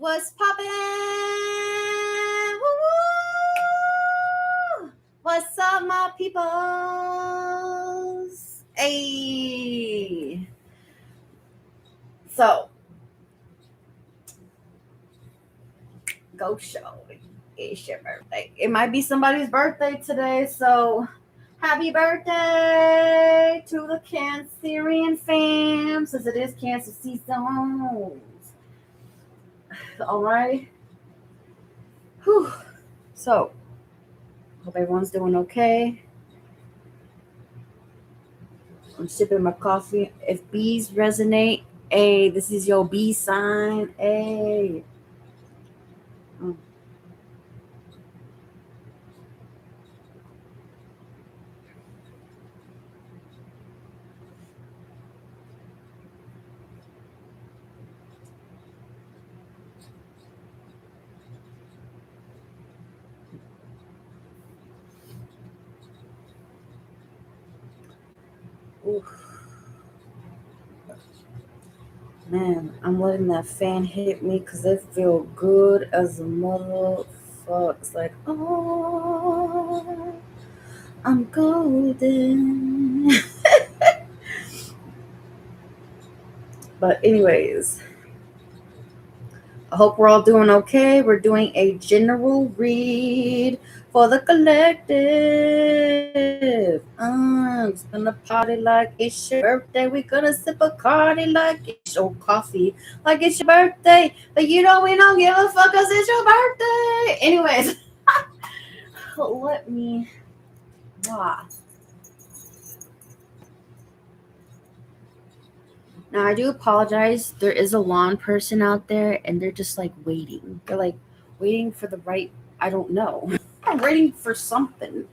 What's poppin'? Woo-woo! What's up, my peoples? Hey. So, go show. It's your birthday. It might be somebody's birthday today, so happy birthday to the Cancerian fam, since it is Cancer season. All right. Whew. So, hope everyone's doing okay. I'm sipping my coffee. If bees resonate, hey, this is your bee sign. Hey. Mm. Oof. Man, I'm letting that fan hit me because it feel good as a motherfucker. It's like, oh, I'm golden. But anyways, I hope we're all doing okay. We're doing a general read for the collective. It's gonna party like it's your birthday. We're gonna sip a cardi like it's your coffee, like it's your birthday. But we don't give a fuck cause it's your birthday. Anyways, let me. Ah. Now I do apologize. There is a lawn person out there, and they're just like waiting. They're like waiting for the right. I don't know. I'm waiting for something.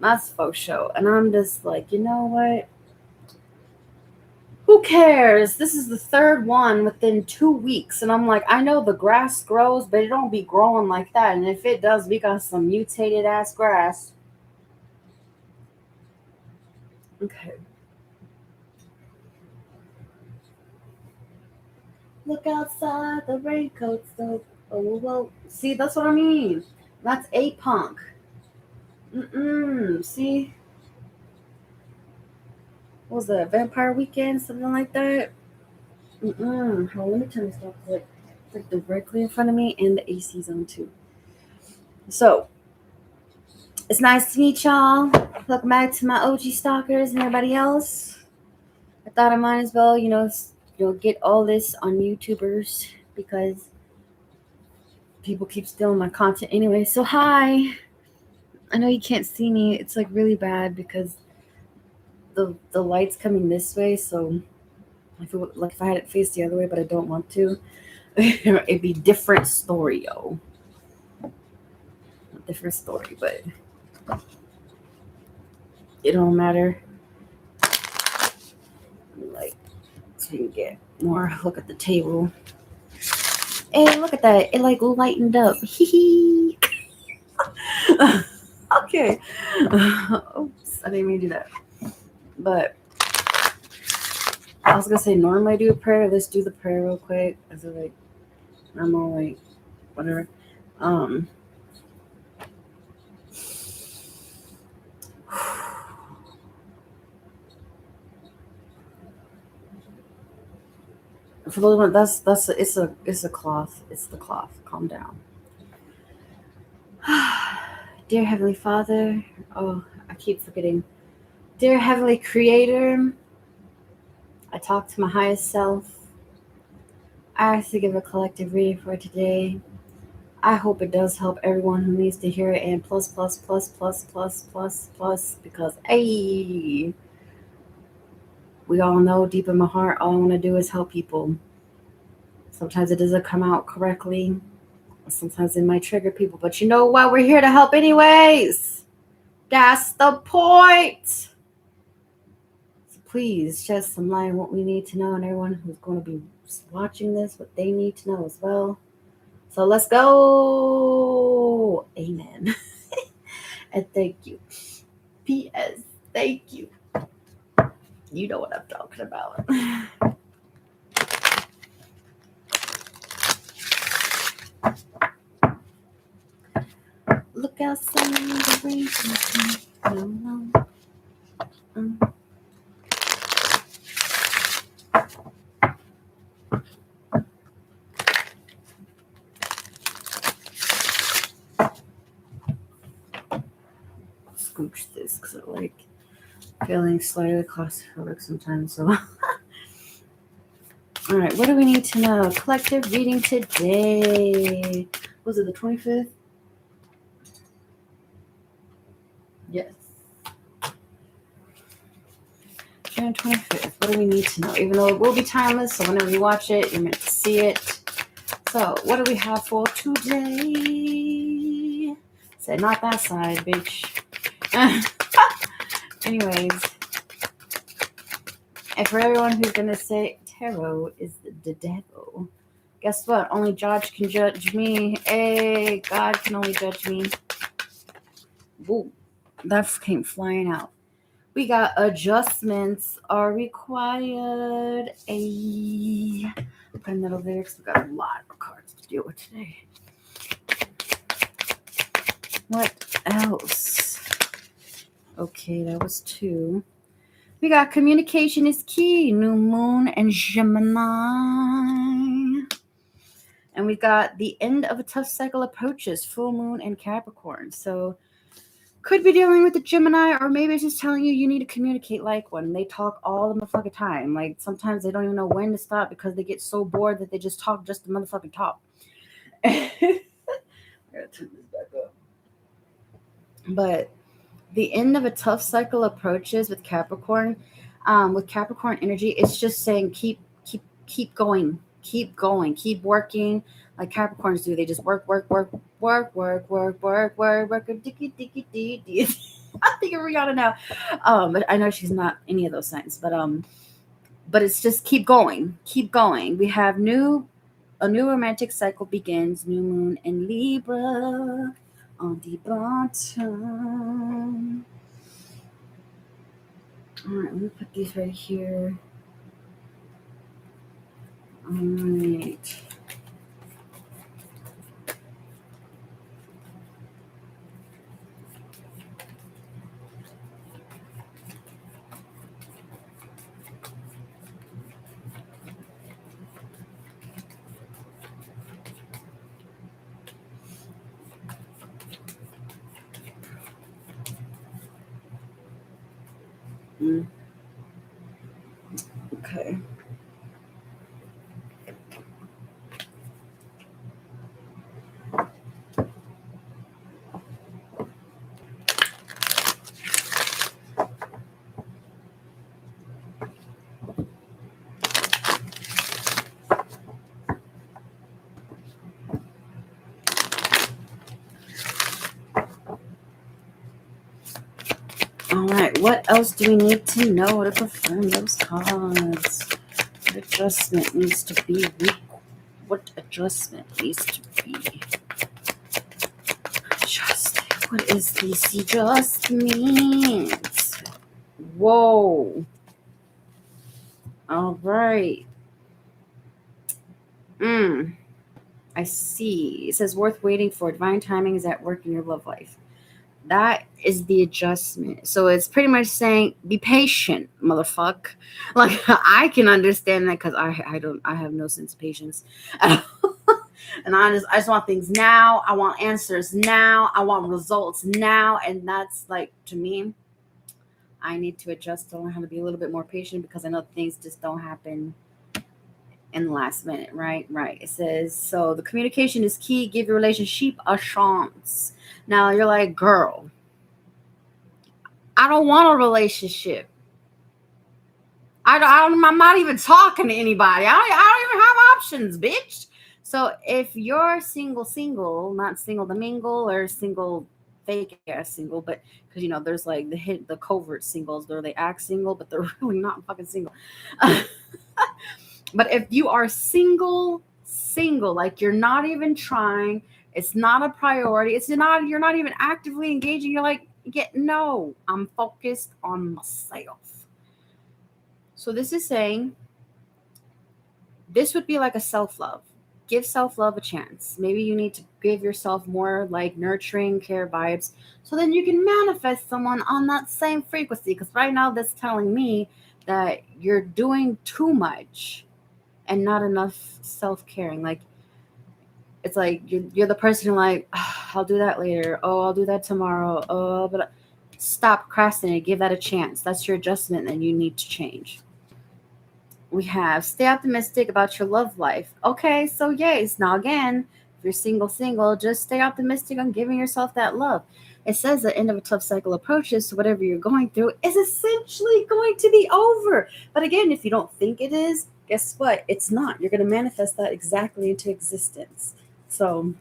That's faux show, and I'm just like, you know what? Who cares? This is the third one within 2 weeks, and I'm like, I know the grass grows, but it don't be growing like that. And if it does, we got some mutated ass grass. Okay. Look outside, the raincoat's so. Oh well. See, that's what I mean. That's a punk. See, what was that, Vampire Weekend, something like that? Hold on, let me turn this off. It's like directly in front of me, and the AC's on too. So it's nice to meet y'all. Welcome back to my OG stalkers and everybody else. I thought I might as well, get all this on YouTubers because people keep stealing my content anyway. So hi. I know you can't see me. It's like really bad because the light's coming this way, so I feel like if I had it faced the other way, but I don't want to, it'd be different story, yo. Different story, but it don't matter. Like, so you can get more look at the table. Hey, look at that! It like lightened up. Hee. Okay. Oops, I didn't mean to do that. But I was gonna say normally I do a prayer. Let's do the prayer real quick. I feel like I'm all like whatever. For those one, that's it's a cloth. It's the cloth. Calm down. Dear Heavenly Father, oh, I keep forgetting. Dear Heavenly Creator, I talk to my highest self. I ask to give a collective reading for today. I hope it does help everyone who needs to hear it, and plus, because, hey, we all know deep in my heart, all I want to do is help people. Sometimes it doesn't come out correctly. Sometimes it might trigger people, but you know what? We're here to help anyways. That's the point. So please shed some light on what we need to know, and everyone who's going to be watching this, what they need to know as well. So let's go. Amen. And thank you. P.S. Thank you. You know what I'm talking about. scooch this because I like feeling slightly claustrophobic sometimes. So, all right, what do we need to know? Collective reading today. Was it the 25th? Yes. June 25th. What do we need to know? Even though it will be timeless, so whenever you watch it, you're meant to see it. So, what do we have for today? Said not that side, bitch. Anyways, and for everyone who's gonna say tarot is the devil, guess what? Only God can judge me. Hey, God can only judge me. Whoa, that came flying out. We got adjustments are required. Putting that over there because we got a lot of cards to deal with today. What else? Okay, that was 2. We got communication is key. New moon and Gemini. And we got the end of a tough cycle approaches. Full moon and Capricorn. So could be dealing with the Gemini, or maybe it's just telling you need to communicate like one. They talk all the motherfucking time. Like sometimes they don't even know when to stop because they get so bored that they just talk just the motherfucking talk. I gotta turn this back up. But the end of a tough cycle approaches with Capricorn. With Capricorn energy, it's just saying keep going, keep working. Like Capricorns do, they just work, dicky. I think of Rihanna now, but I know she's not any of those signs. But it's just keep going. We have a new romantic cycle begins. New moon in Libra on the bottom. All right, let me put these right here. All right. Okay. All right, what else do we need to know to confirm those cards? What adjustment needs to be? What adjustment needs to be? What is this adjustment? Whoa. All right. I see. It says worth waiting for. Divine timing is at work in your love life. That is the adjustment. So it's pretty much saying, be patient, motherfucker. Like I can understand that because I have no sense of patience. And I just want things now. I want answers now. I want results now. And that's like, to me, I need to adjust to learn how to be a little bit more patient because I know things just don't happen in the last minute, right? It says, so the communication is key. Give your relationship a chance. Now you're like, girl, I don't want a relationship. I'm not even talking to anybody. I don't even have options, bitch. So if you're single, not single to mingle or single fake ass single, but because there's like the covert singles, where they act single, but they're really not fucking single. But if you are single, like you're not even trying, it's not a priority. You're not even actively engaging. You're like, no, I'm focused on myself. So this is saying this would be like a self-love. Give self-love a chance. Maybe you need to give yourself more like nurturing care vibes so then you can manifest someone on that same frequency. Because right now that's telling me that you're doing too much and not enough self-caring. Like it's like you're the person like, oh, I'll do that later. Oh, I'll do that tomorrow. Oh, but Stop procrastinating. Give that a chance. That's your adjustment that you need to change. We have stay optimistic about your love life. Okay, so yes, now again, if you're single, just stay optimistic on giving yourself that love. It says the end of a tough cycle approaches, so whatever you're going through is essentially going to be over. But again, if you don't think it is, guess what? It's not. You're going to manifest that exactly into existence. So,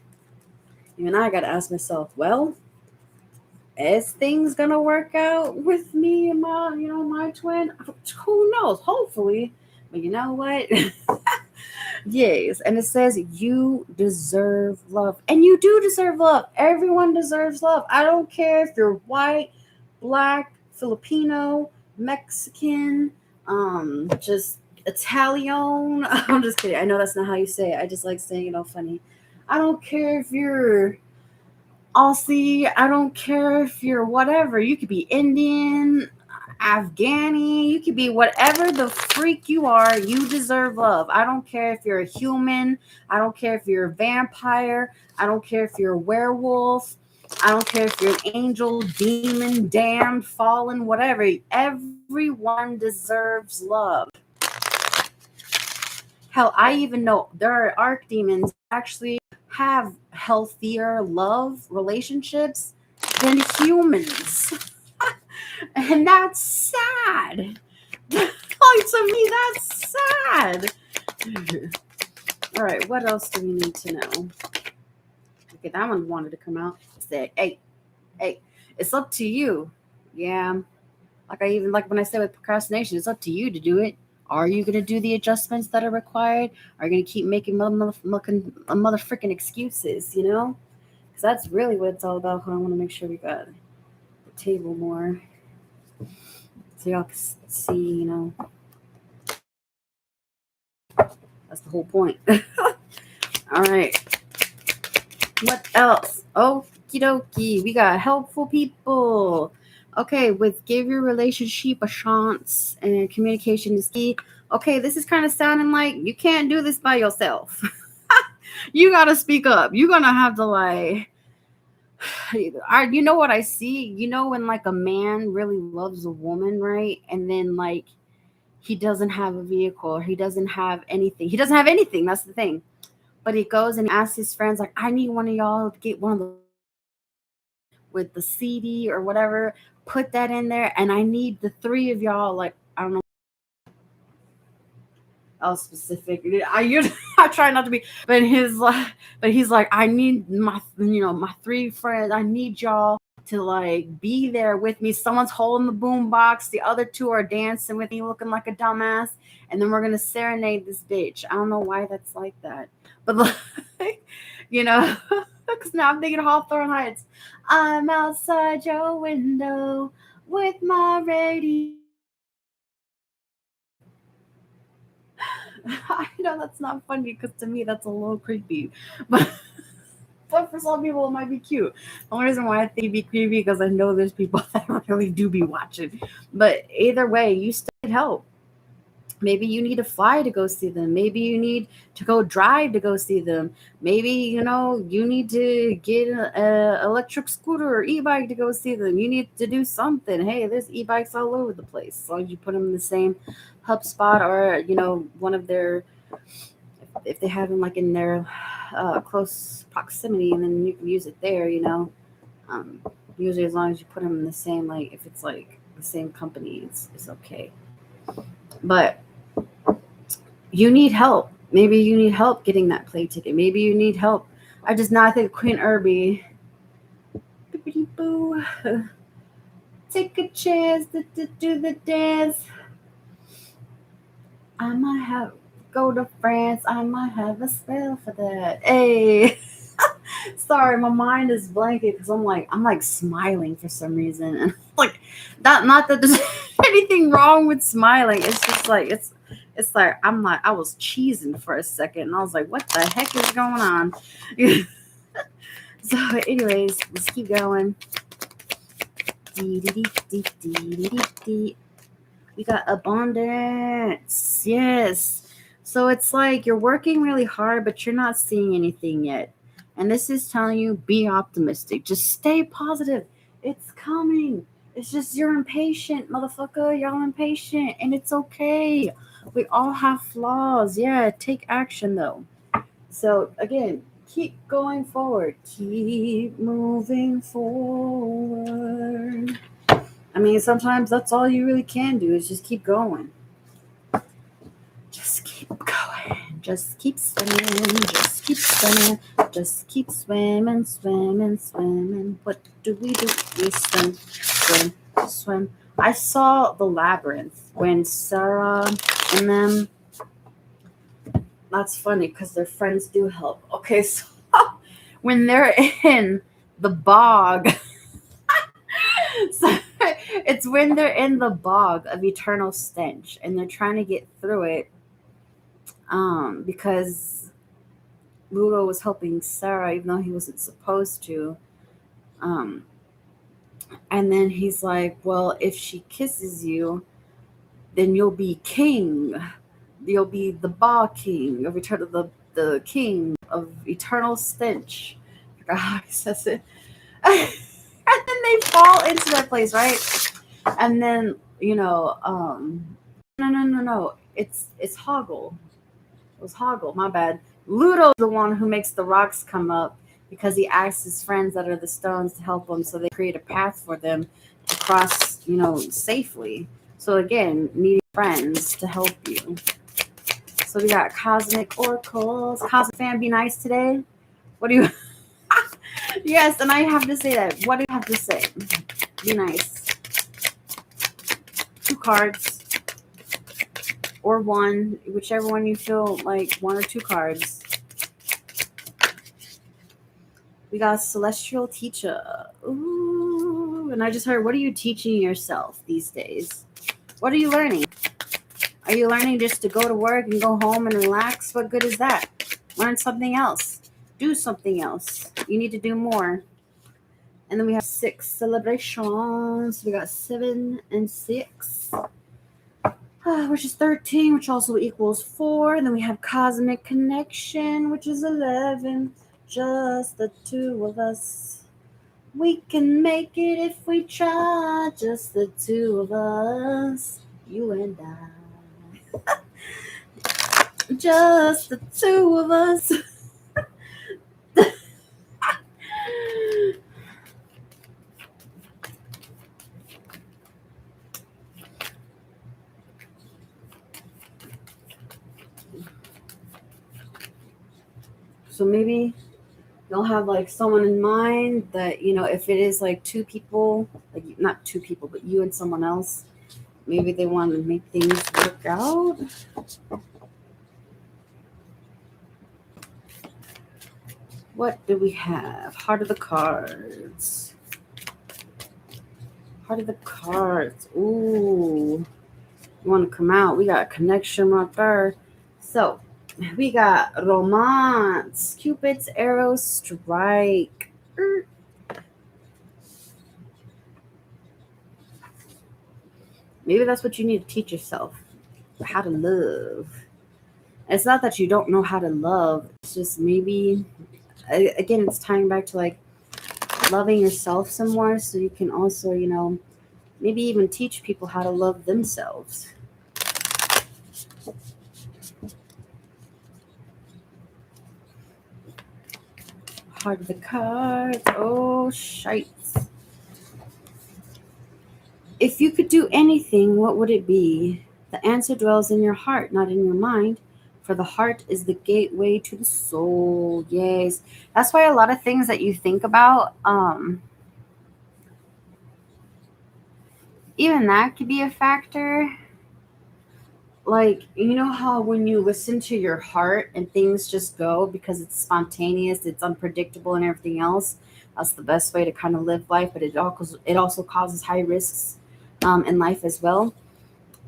even I got to ask myself, well, is things gonna work out with me and my twin? Who knows? Hopefully, but you know what? Yes, and it says you deserve love, and you do deserve love. Everyone deserves love. I don't care if you're white, black, Filipino, Mexican, just Italian. I'm just kidding. I know that's not how you say it. I just like saying funny. I don't care if you're Aussie, I don't care if you're whatever. You could be Indian, Afghani, you could be whatever the freak you are. You deserve love. I don't care if you're a human. I don't care if you're a vampire. I don't care if you're a werewolf. I don't care if you're an angel, demon, damned, fallen, whatever. Everyone deserves love. Hell, I even know there are archdemons actually have healthier love relationships than humans. And that's sad. Like, to me, that's sad. All right, what else do we need to know? Okay, that one wanted to come out. It said, hey, it's up to you. Yeah. Like when I said with procrastination, it's up to you to do it. Are you going to do the adjustments that are required? Are you going to keep making mother freaking excuses, Because that's really what it's all about. I want to make sure we got the table more so y'all can see, That's the whole point. All right. What else? Okie dokie. We got helpful people. Okay, with give your relationship a chance and communication is key. Okay, this is kind of sounding like you can't do this by yourself. You gotta speak up. You're gonna have to you know what I see? When like a man really loves a woman, right? And then like he doesn't have a vehicle, he doesn't have anything. He doesn't have anything. That's the thing. But he goes and he asks his friends, like, I need one of y'all to get one of the with the CD or whatever, put that in there, and I need the three of y'all, like, I don't know, specific. I try not to be, but he's like, I need my three friends. I need y'all to like be there with me. Someone's holding the boom box. The other two are dancing with me, looking like a dumbass, and then we're gonna serenade this bitch. I don't know why that's like that, but like, because now I'm thinking Hawthorne Heights. I'm outside your window with my radio. I know that's not funny because to me that's a little creepy, but for some people it might be cute. The only reason why I think it'd be creepy because I know there's people that really do be watching. But either way, you still need help. Maybe you need to fly to go see them. Maybe you need to go drive to go see them. Maybe you need to get a electric scooter or e-bike to go see them. You need to do something. Hey, there's e-bikes all over the place. As long as you put them in the same hub spot or one of their, if they have them like in their close proximity, and then you can use it there. Um, Usually as long as you put them in the same, like if it's like the same company, it's okay. But you need help. Maybe you need help getting that play ticket. Maybe you need help. I just now think Queen Irby. Boo. Take a chance to do the dance. I might have go to France. I might have a spell for that. Hey. Sorry, my mind is blanking because I'm like smiling for some reason, and like that. Not that there's anything wrong with smiling. It's just like it's like I was cheesing for a second, and I was like, what the heck is going on? So, anyways, let's keep going. We got abundance. Yes. So it's like you're working really hard, but you're not seeing anything yet. And this is telling you be optimistic. Just stay positive. It's coming. It's just you're impatient, motherfucker. Y'all impatient, and it's okay. We all have flaws. Yeah, take action though. So again, keep going forward. Keep moving forward. I mean, sometimes that's all you really can do is just keep going. Just keep going. Just keep swimming. Just keep swimming. Just keep swimming, swimming, swimming. What do? We swim, swim, swim. I saw the labyrinth when Sarah and them. That's funny because their friends do help. Okay, so when they're in the bog, so it's when they're in the bog of eternal stench and they're trying to get through it, because Ludo was helping Sarah even though he wasn't supposed to. Um, and then he's like, well, if she kisses you, then you'll be king. You'll be the Ba King of eternal, the king of eternal stench. I forgot how he says it. And then they fall into that place, right? And then no. It's Hoggle. It was Hoggle. My bad. Ludo's the one who makes the rocks come up because he asks his friends that are the stones to help him, so they create a path for them to cross, safely. So again, needing friends to help you. So we got cosmic oracles. Cosmic fan, be nice today. What do you? Yes, and I have to say that. What do you have to say? Be nice. 2 cards or 1, whichever one you feel like, 1 or 2 cards. We got celestial teacher. Ooh, and I just heard, what are you teaching yourself these days? What are you learning? Are you learning just to go to work and go home and relax? What good is that? Learn something else. Do something else. You need to do more. And then we have 6 celebrations. We got 7 and 6, which is 13, which also equals 4. And then we have cosmic connection, which is 11. Just the 2 of us. We can make it if we try. Just the 2 of us. You and I. Just the 2 of us. So maybe you'll have like someone in mind that, if it is like 2 people, like not 2 people, but you and someone else, maybe they want to make things work out. What do we have? Heart of the cards. Heart of the cards. Ooh. You want to come out? We got a connection right there. So we got romance. Cupid's arrow strike. Maybe that's what you need to teach yourself. How to love. It's not that you don't know how to love. It's just maybe, again, it's tying back to like loving yourself some more so you can also, maybe even teach people how to love themselves. Heart of the cards. Oh, shite. If you could do anything, what would it be? The answer dwells in your heart, not in your mind. For the heart is the gateway to the soul. Yes. That's why a lot of things that you think about, even that could be a factor. Like, how when you listen to your heart and things just go because it's spontaneous, it's unpredictable and everything else. That's the best way to kind of live life, but it also causes high risks in life as well.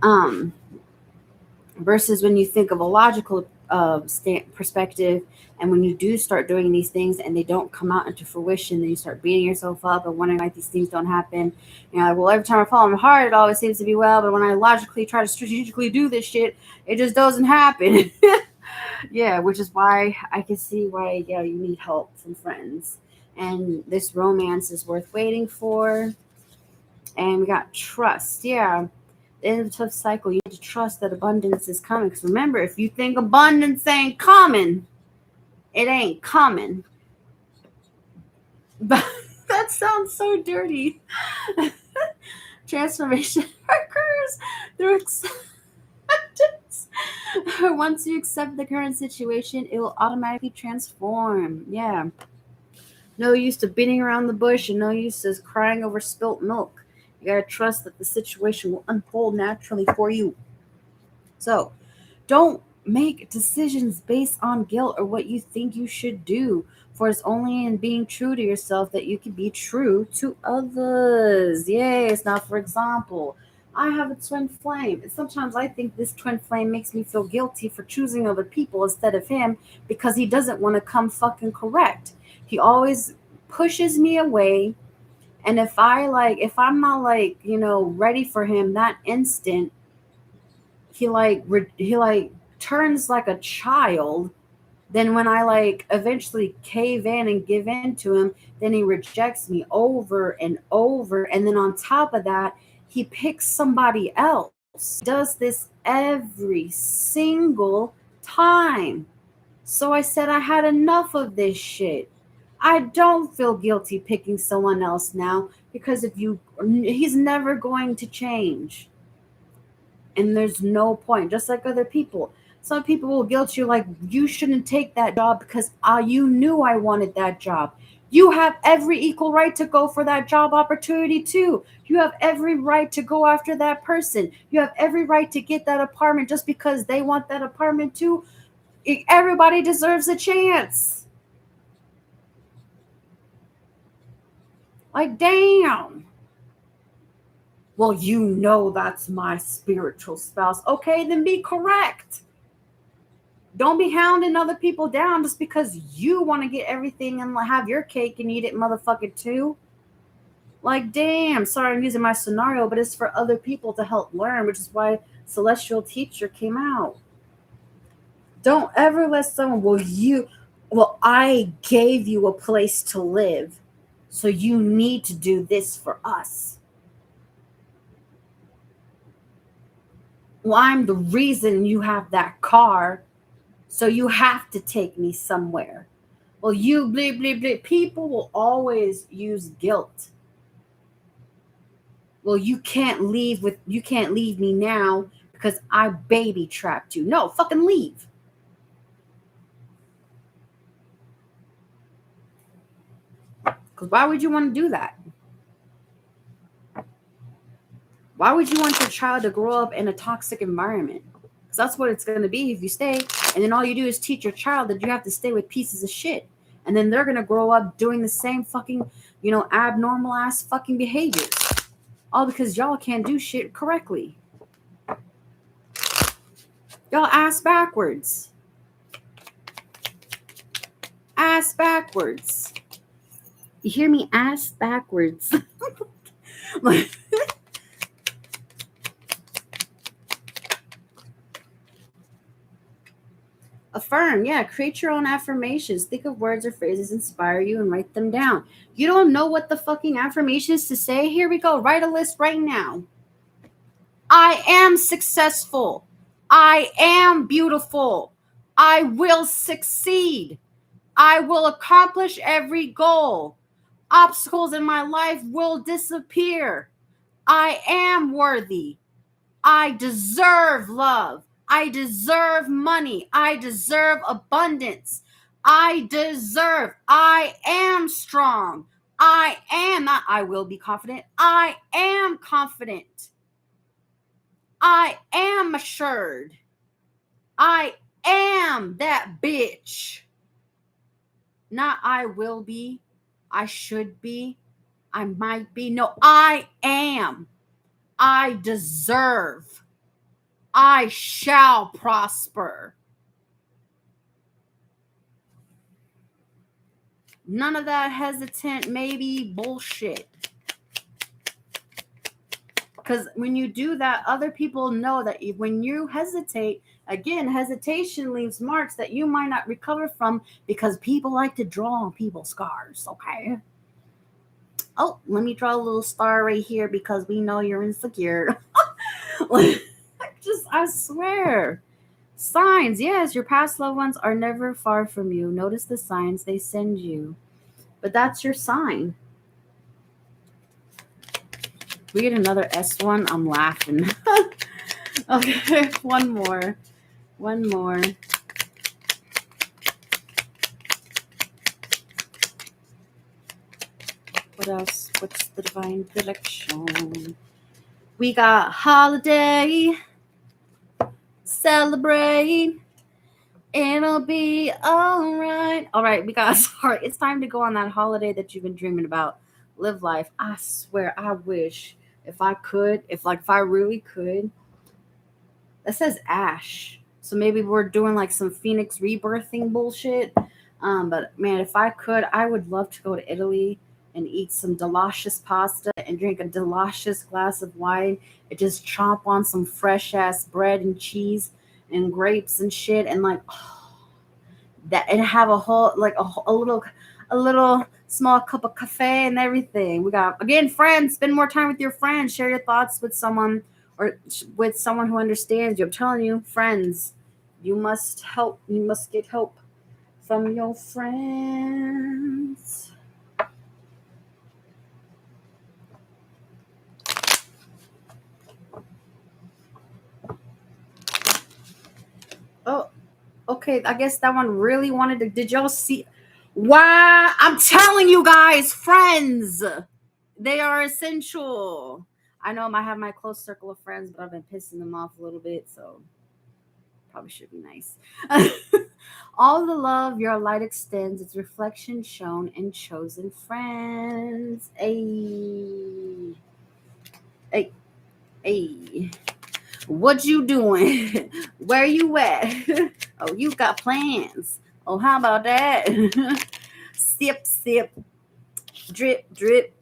Um, versus when you think of a logical perspective, and when you do start doing these things and they don't come out into fruition, then you start beating yourself up and wondering why these things don't happen. Like, well, every time I follow my heart, it always seems to be well, but when I logically try to strategically do this shit, it just doesn't happen. Yeah, which is why I can see why, yeah, you need help from friends, and this romance is worth waiting for. And we got trust. Yeah. The end of a tough cycle, you need to trust that abundance is coming. Because remember, if you think abundance ain't coming, it ain't coming. But that sounds so dirty. Transformation occurs through acceptance. Once you accept the current situation, it will automatically transform. Yeah. No use to beating around the bush and no use to crying over spilt milk. You gotta trust that the situation will unfold naturally for you. So, don't make decisions based on guilt or what you think you should do, for it's only in being true to yourself that you can be true to others. Yes. Now, for example, I have a twin flame, and sometimes I think this twin flame makes me feel guilty for choosing other people instead of him because he doesn't want to come fucking correct. He always pushes me away. And if I'm not ready for him that instant, he turns like a child. Then when I eventually cave in and give in to him, then he rejects me over and over. And then on top of that, he picks somebody else. He does this every single time. So I said I had enough of this shit. I don't feel guilty picking someone else now because if you he's never going to change. And there's no point. Just like other people, some people will guilt you like you shouldn't take that job because you knew I wanted that job. You have every equal right to go for that job opportunity too. You have every right to go after that person. You have every right to get that apartment just because they want that apartment too. Everybody deserves a chance. Like, damn. Well, you know that's my spiritual spouse. Okay, then be correct. Don't be hounding other people down just because you want to get everything and have your cake and eat it, motherfucker, too. Like, damn. Sorry, I'm using my scenario, but it's for other people to help learn, which is why Celestial Teacher came out. Don't ever let someone, I gave you a place to live, so you need to do this for us. Well, I'm the reason you have that car, so you have to take me somewhere. Well, you bleep bleep bleep. People will always use guilt. Well, you can't leave me now because I baby trapped you. No, fucking leave. Because why would you want to do that? Why would you want your child to grow up in a toxic environment? Because that's what it's going to be if you stay. And then all you do is teach your child that you have to stay with pieces of shit. And then they're going to grow up doing the same fucking, abnormal ass fucking behaviors. All because y'all can't do shit correctly. Y'all ass backwards. Ass backwards. You hear me? Ass backwards. Affirm. Yeah, create your own affirmations. Think of words or phrases inspire you and write them down. You don't know what the fucking affirmations to say? Here we go. Write a list right now. I am successful. I am beautiful. I will succeed. I will accomplish every goal. Obstacles in my life will disappear. I am worthy. I deserve love. I deserve money. I deserve abundance. I am strong. Not I will be confident. I am confident. I am assured. I am that bitch. Not I will be. I should be. I might be. No, I am. I deserve. I shall prosper. None of that hesitant, maybe bullshit. Because when you do that, other people know that when you hesitate, again, hesitation leaves marks that you might not recover from because people like to draw on people's scars, okay? Oh, let me draw a little star right here because we know you're insecure. Like, I swear. Signs, yes, your past loved ones are never far from you. Notice the signs they send you. But that's your sign. We get another S one. I'm laughing. Okay, one more. One more. What else? What's the divine direction? We got holiday. Celebrate. It'll be all right. All right, we got sorry. It's time to go on that holiday that you've been dreaming about. Live life. I swear, I wish if I could, if I really could. That says Ash. So maybe we're doing like some Phoenix rebirthing bullshit. But man, if I could, I would love to go to Italy and eat some delicious pasta and drink a delicious glass of wine and just chomp on some fresh ass bread and cheese and grapes and shit and like that and have a whole like a little small cup of cafe and everything. We got again friends. Spend more time with your friends. Share your thoughts with someone or with someone who understands you. I'm telling you, friends, you must help. You must get help from your friends. Oh, okay. I guess that one really wanted to. Did y'all see? Why? I'm telling you guys, friends. They are essential. I know I might have my close circle of friends, but I've been pissing them off a little bit, so probably should be nice. All the love your light extends, its reflection shown in chosen friends. Hey, hey, hey. What you doing? Where you at? Oh, you got plans. Oh, how about that? Sip, sip, drip, drip.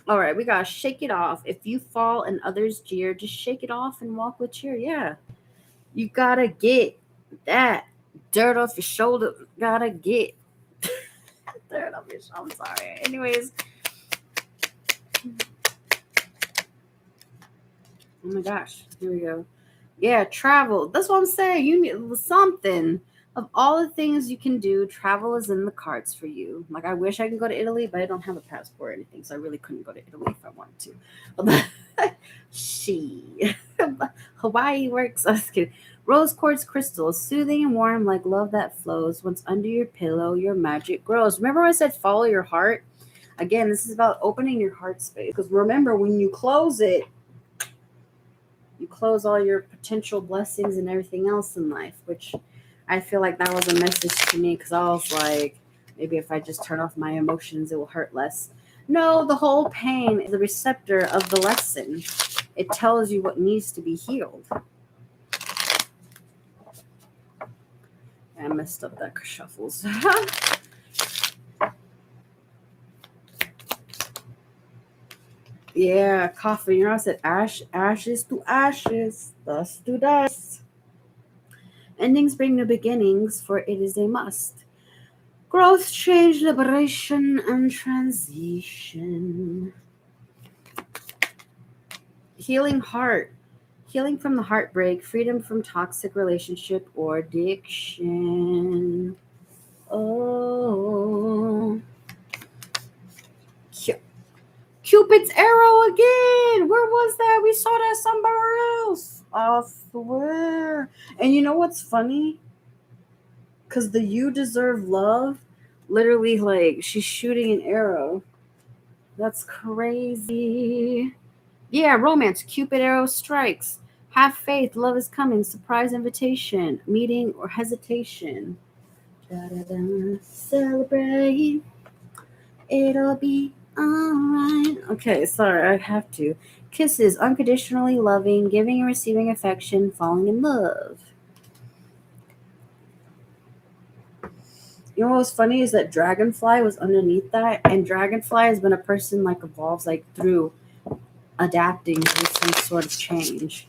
All right, we gotta shake it off. If you fall and others jeer, just shake it off and walk with cheer. Yeah, you gotta get that dirt off your shoulder. Gotta get dirt off your shoulder. I'm sorry. Anyways, oh my gosh, here we go. Yeah, travel. That's what I'm saying. You need something. Of all the things you can do, travel is in the cards for you. Like I wish I could go to Italy, but I don't have a passport or anything, so I really couldn't go to Italy if I wanted to. She Hawaii works. I was kidding. Rose quartz crystal, soothing and warm like love that flows. Once under your pillow, your magic grows. Remember when I said follow your heart? Again, this is about opening your heart space. Because remember, when you close it, you close all your potential blessings and everything else in life, which I feel like that was a message to me because I was like, maybe if I just turn off my emotions, it will hurt less. No, the whole pain is the receptor of the lesson. It tells you what needs to be healed. I messed up that shuffles. Yeah, coffee. You know, I said ashes to ashes, dust to dust. Endings bring new beginnings, for it is a must. Growth, change, liberation, and transition. Healing heart. Healing from the heartbreak, freedom from toxic relationship or addiction. Oh. Cupid's arrow again. Where was that? We saw that somewhere else. I swear. And you know what's funny? Because the you deserve love, literally, like, she's shooting an arrow. That's crazy. Yeah, romance. Cupid arrow strikes. Have faith. Love is coming. Surprise invitation. Meeting or hesitation. Da-da-da. Celebrate. It'll be alright. Okay, sorry, I have to. Kisses. Unconditionally loving, giving and receiving affection, falling in love. You know what's funny is that Dragonfly was underneath that, and Dragonfly has been a person like evolves like through adapting to some sort of change.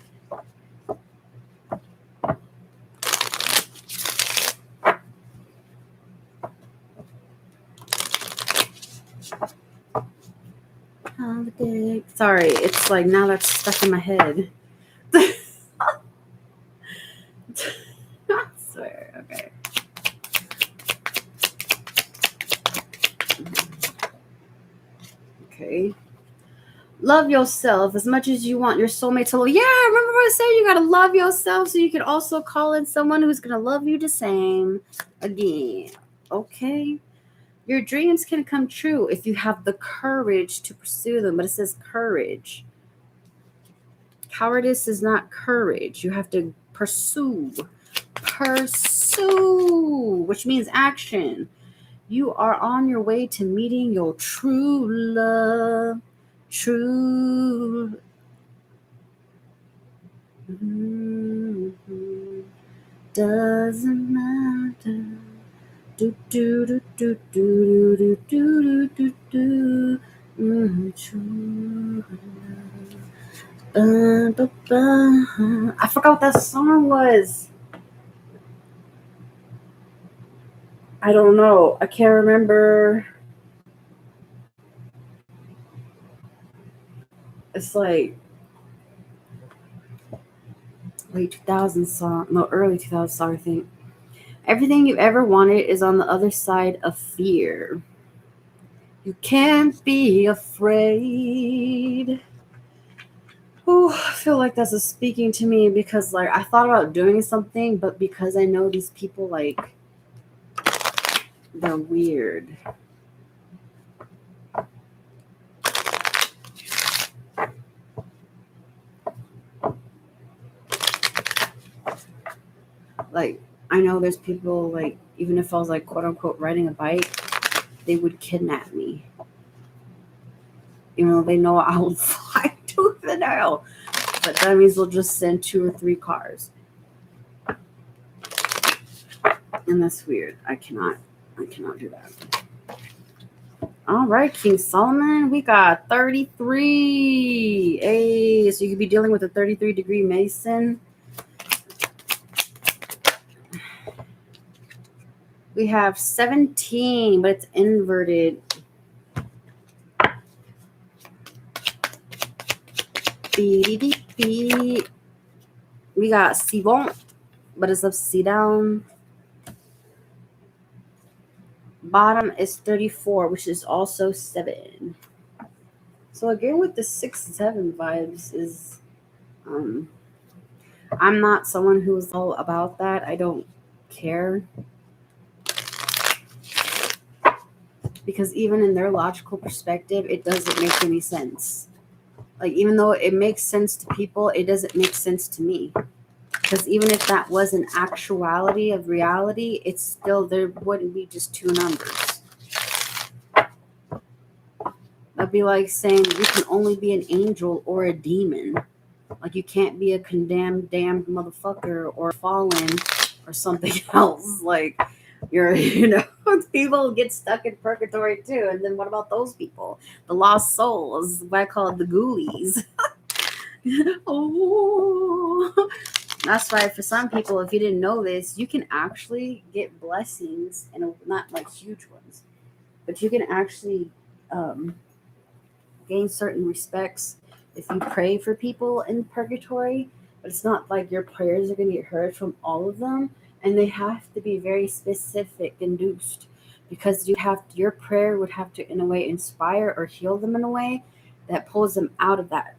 dick. Sorry, it's like now that's stuck in my head. I swear. Okay. Okay. Love yourself as much as you want your soulmate to love. Yeah, remember what I said? You gotta love yourself so you can also call in someone who's gonna love you the same. Again. Okay. Your dreams can come true if you have the courage to pursue them, but it says courage. Cowardice is not courage. You have to pursue. Pursue, which means action. You are on your way to meeting your true love. True. Doesn't matter. Do do do do do do do do do do. True love. I forgot what that song was. I don't know. I can't remember. It's like late 2000s song. No, early 2000s song, I think. Everything you ever wanted is on the other side of fear. You can't be afraid. Oh, I feel like that's a speaking to me because like I thought about doing something, but because I know these people like they're weird. Like I know there's people like even if I was like quote unquote riding a bike, they would kidnap me. You know, they know I will fly tooth and nail. But that means they'll just send 2 or 3 cars. And that's weird. I cannot do that. All right, King Solomon, we got 33. Hey, so you could be dealing with a 33-degree Mason. We have 17, but it's inverted. We got Sivon, but it's upside down. Bottom is 34, which is also 7. So again, with the 6-7 vibes is, I'm not someone who's all about that. I don't care. Because even in their logical perspective, it doesn't make any sense. Like, even though it makes sense to people, it doesn't make sense to me. Because even if that was an actuality of reality, it's still, there wouldn't be just 2 numbers. That'd be like saying you can only be an angel or a demon. Like, you can't be a condemned, damned motherfucker or fallen or something else. Like, you're, people get stuck in purgatory too. And then what about those people? The lost souls, what I call it, the ghoulies. Oh, that's why for some people, if you didn't know this, you can actually get blessings, and not like huge ones, but you can actually gain certain respects if you pray for people in purgatory. But it's not like your prayers are going to get heard from all of them, and they have to be very specific induced, because your prayer would have to in a way inspire or heal them in a way that pulls them out of that.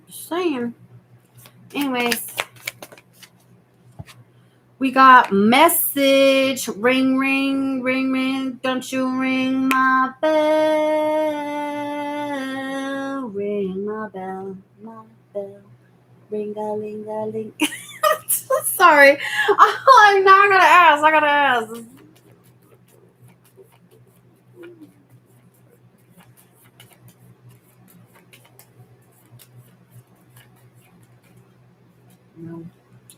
Just saying. Anyways, we got message. Ring, ring, ring, ring. Don't you ring my bell. Ring my bell, my bell. Ring-a-ling-a-ling. Sorry. I'm not going to ask. I got to ask. No.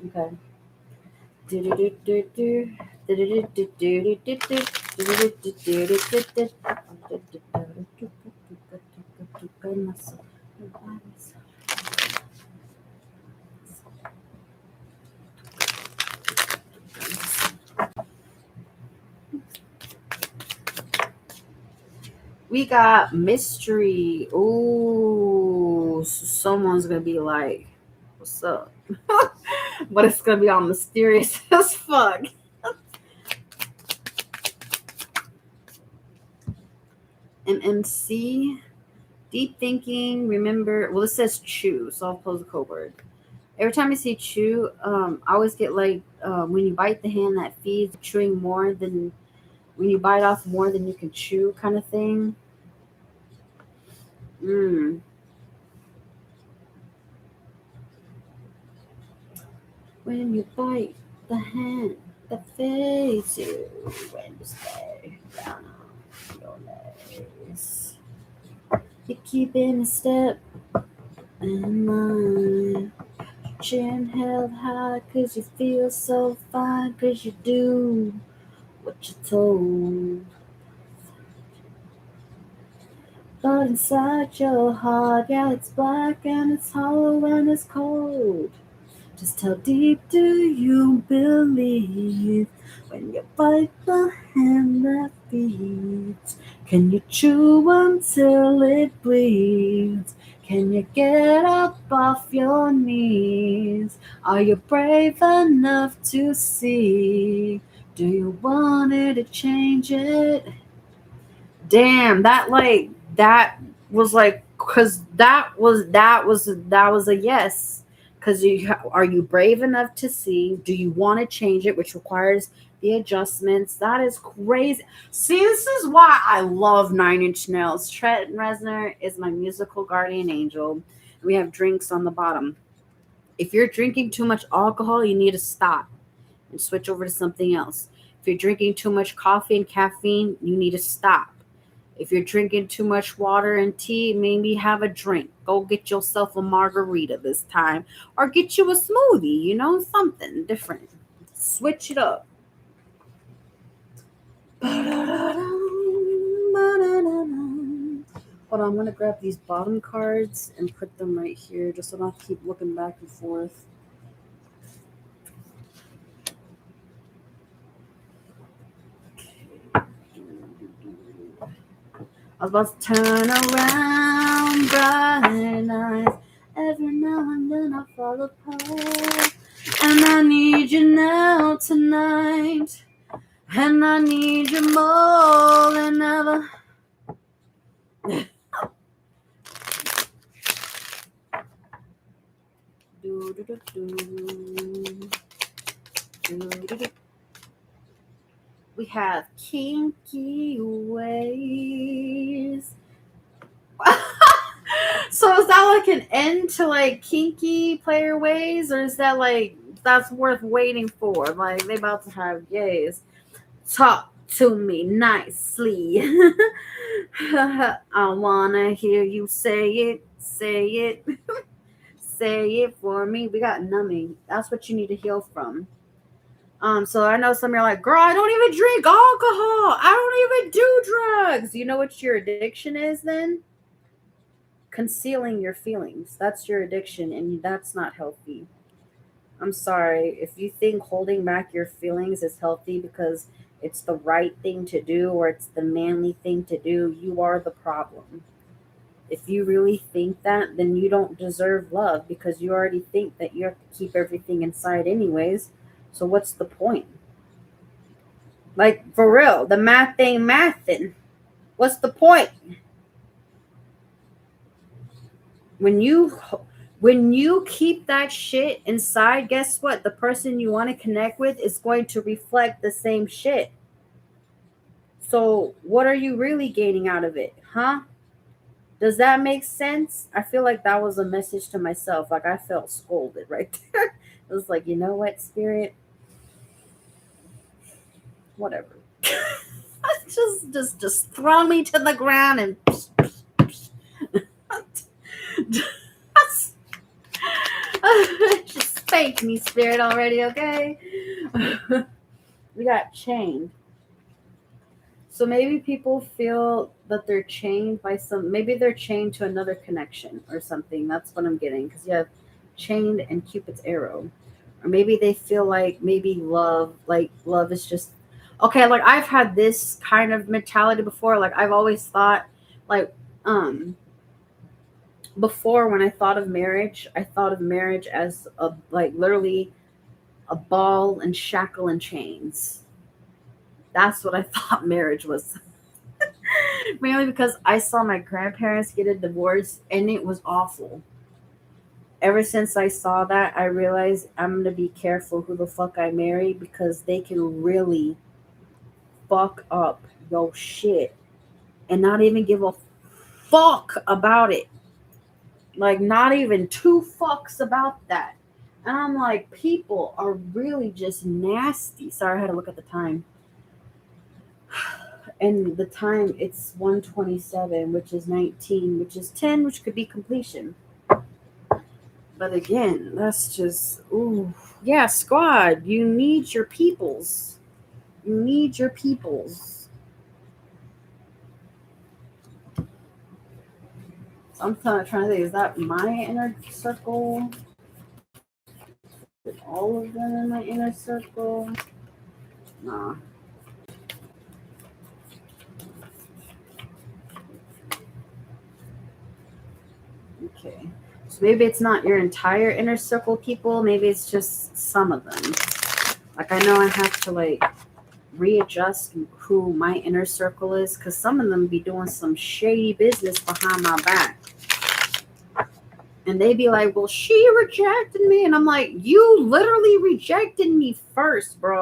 Okay. We got mystery. Ooh, someone's gonna be like, "What's up?" But it's gonna be all mysterious as fuck. MMC, deep thinking. Remember, well, it says chew, so I'll close the code word. Every time I see chew, I always get like when you bite the hand that feeds, chewing more than when you bite off more than you can chew, kind of thing. Mm. When you bite the hand that feeds you, when you stay down on your legs, you're keeping a step in line. Chin held high 'cause you feel so fine 'cause you do what you're told. But inside your heart, yeah, it's black and it's hollow and it's cold. Just how deep do you believe when you bite the hand that feeds? Can you chew until it bleeds? Can you get up off your knees? Are you brave enough to see? Do you want it to change it? Damn, that was like because that was a yes. Because are you brave enough to see? Do you want to change it, which requires the adjustments? That is crazy. See, this is why I love Nine Inch Nails. Trent Reznor is my musical guardian angel. We have drinks on the bottom. If you're drinking too much alcohol, you need to stop and switch over to something else. If you're drinking too much coffee and caffeine, you need to stop. If you're drinking too much water and tea, maybe have a drink. Go get yourself a margarita this time, or get you a smoothie, something different. Switch it up. Hold on, I'm going to grab these bottom cards and put them right here just so I don't have to keep looking back and forth. I was about to turn around, bright eyes. Every now and then I fall apart. And I need you now tonight. And I need you more than ever. Do, do, do, do. Do, do, do. We have kinky ways. So is that like an end to like kinky player ways, or is that like that's worth waiting for? Like they about to have gays. Talk to me nicely. I wanna hear you say it, say it, say it for me. We got numbing. That's what you need to heal from. So I know some of you are like, girl, I don't even drink alcohol. I don't even do drugs. You know what your addiction is then? Concealing your feelings. That's your addiction, and that's not healthy. I'm sorry. If you think holding back your feelings is healthy because it's the right thing to do or it's the manly thing to do, you are the problem. If you really think that, then you don't deserve love because you already think that you have to keep everything inside, anyways. So, what's the point? Like, for real, the math ain't mathin'. What's the point? When you keep that shit inside, guess what? The person you want to connect with is going to reflect the same shit. So what are you really gaining out of it? Huh? Does that make sense? I feel like that was a message to myself. Like I felt scolded right there. It was like, you know what, spirit? Whatever. just throw me to the ground and just spank me, spirit, already, okay? We got chained. So maybe people feel that they're chained by maybe they're chained to another connection or something. That's what I'm getting. Because you have chained and Cupid's arrow. Or maybe they feel like love is just, okay, like I've had this kind of mentality before. Like I've always thought Like, before, when I thought of marriage, I thought of marriage as a, like, literally a ball and shackle and chains. That's what I thought marriage was. Mainly because I saw my grandparents get a divorce and it was awful. Ever since I saw that, I realized I'm gonna be careful who the fuck I marry because they can really fuck up your shit and not even give a fuck about it. Like, not even two fucks about that. And I'm like, people are really just nasty. Sorry, I had to look at the time. And the time, it's 1:27, which is 19, which is 10, which could be completion. But again, that's just, ooh. Yeah, squad, you need your peoples. You need your peoples. So I'm trying to think, is that my inner circle? Is all of them in my inner circle? Nah. Okay. So maybe it's not your entire inner circle people. Maybe it's just some of them. Like, I know I have to, like, readjust who my inner circle is because some of them be doing some shady business behind my back. And they be like, well, she rejected me. And I'm like, you literally rejected me first, bro.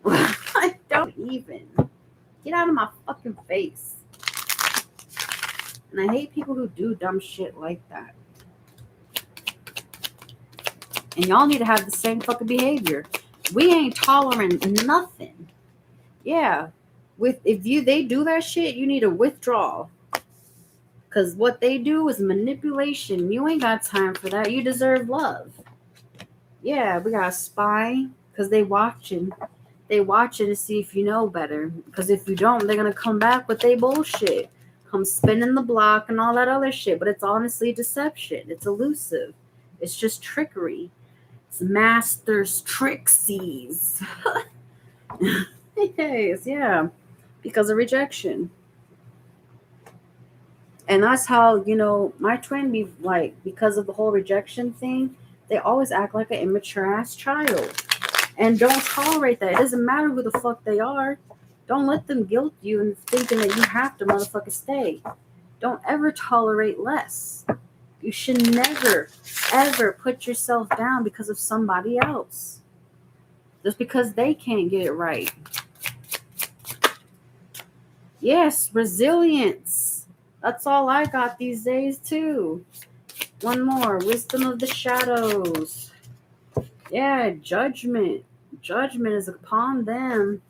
I don't even. Get out of my fucking face. And I hate people who do dumb shit like that. And y'all need to have the same fucking behavior. We ain't tolerant nothing. Yeah. If they do that shit, you need to withdraw. Cause what they do is manipulation. You ain't got time for that. You deserve love. Yeah, we got to spy because they watching. They watching to see if you know better. Because if you don't, they're gonna come back with they bullshit. Come spinning the block and all that other shit. But it's honestly deception. It's elusive. It's just trickery. It's masters trixies. Yes, yeah. Because of rejection. And that's how, my twin be like, because of the whole rejection thing, they always act like an immature ass child. And don't tolerate that. It doesn't matter who the fuck they are. Don't let them guilt you and thinking that you have to motherfucker stay. Don't ever tolerate less. You should never, ever put yourself down because of somebody else. Just because they can't get it right. Yes, resilience. That's all I got these days, too. One more. Wisdom of the shadows. Yeah, judgment. Judgment is upon them.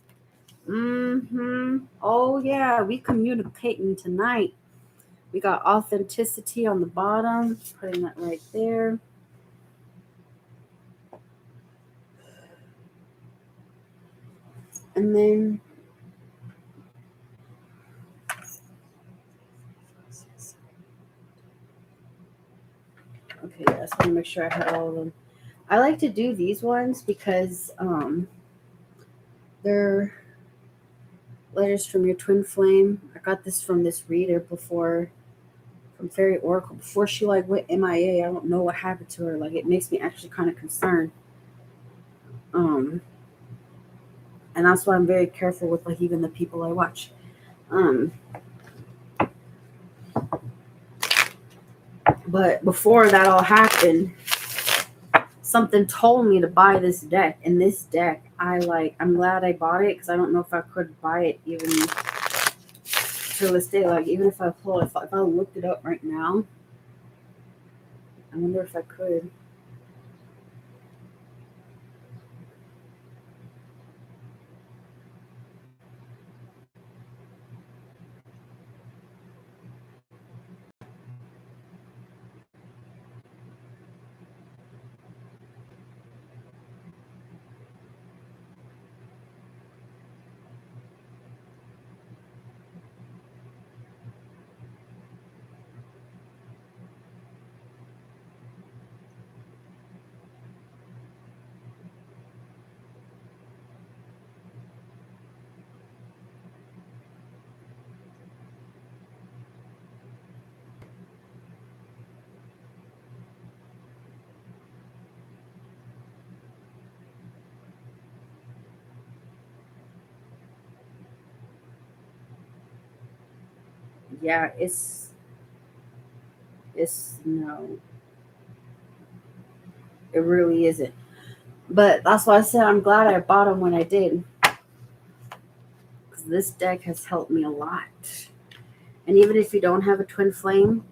Oh, yeah, we communicating tonight. We got authenticity on the bottom. Putting that right there. And then okay, yeah, I just want to make sure I had all of them. I like to do these ones because they're letters from your twin flame. I got this from this reader before, from Fairy Oracle. Before she like went MIA, I don't know what happened to her. Like, it makes me actually kind of concerned. Um, and that's why I'm very careful with like even the people I watch. Um, but before that all happened, something told me to buy this deck. And this deck, I'm glad I bought it because I don't know if I could buy it even to this day. Like, even if I pull, if I looked it up right now, I wonder if I could. yeah, it's no, it really isn't. But that's why I said I'm glad I bought them when I did, because this deck has helped me a lot. And even if you don't have a twin flame,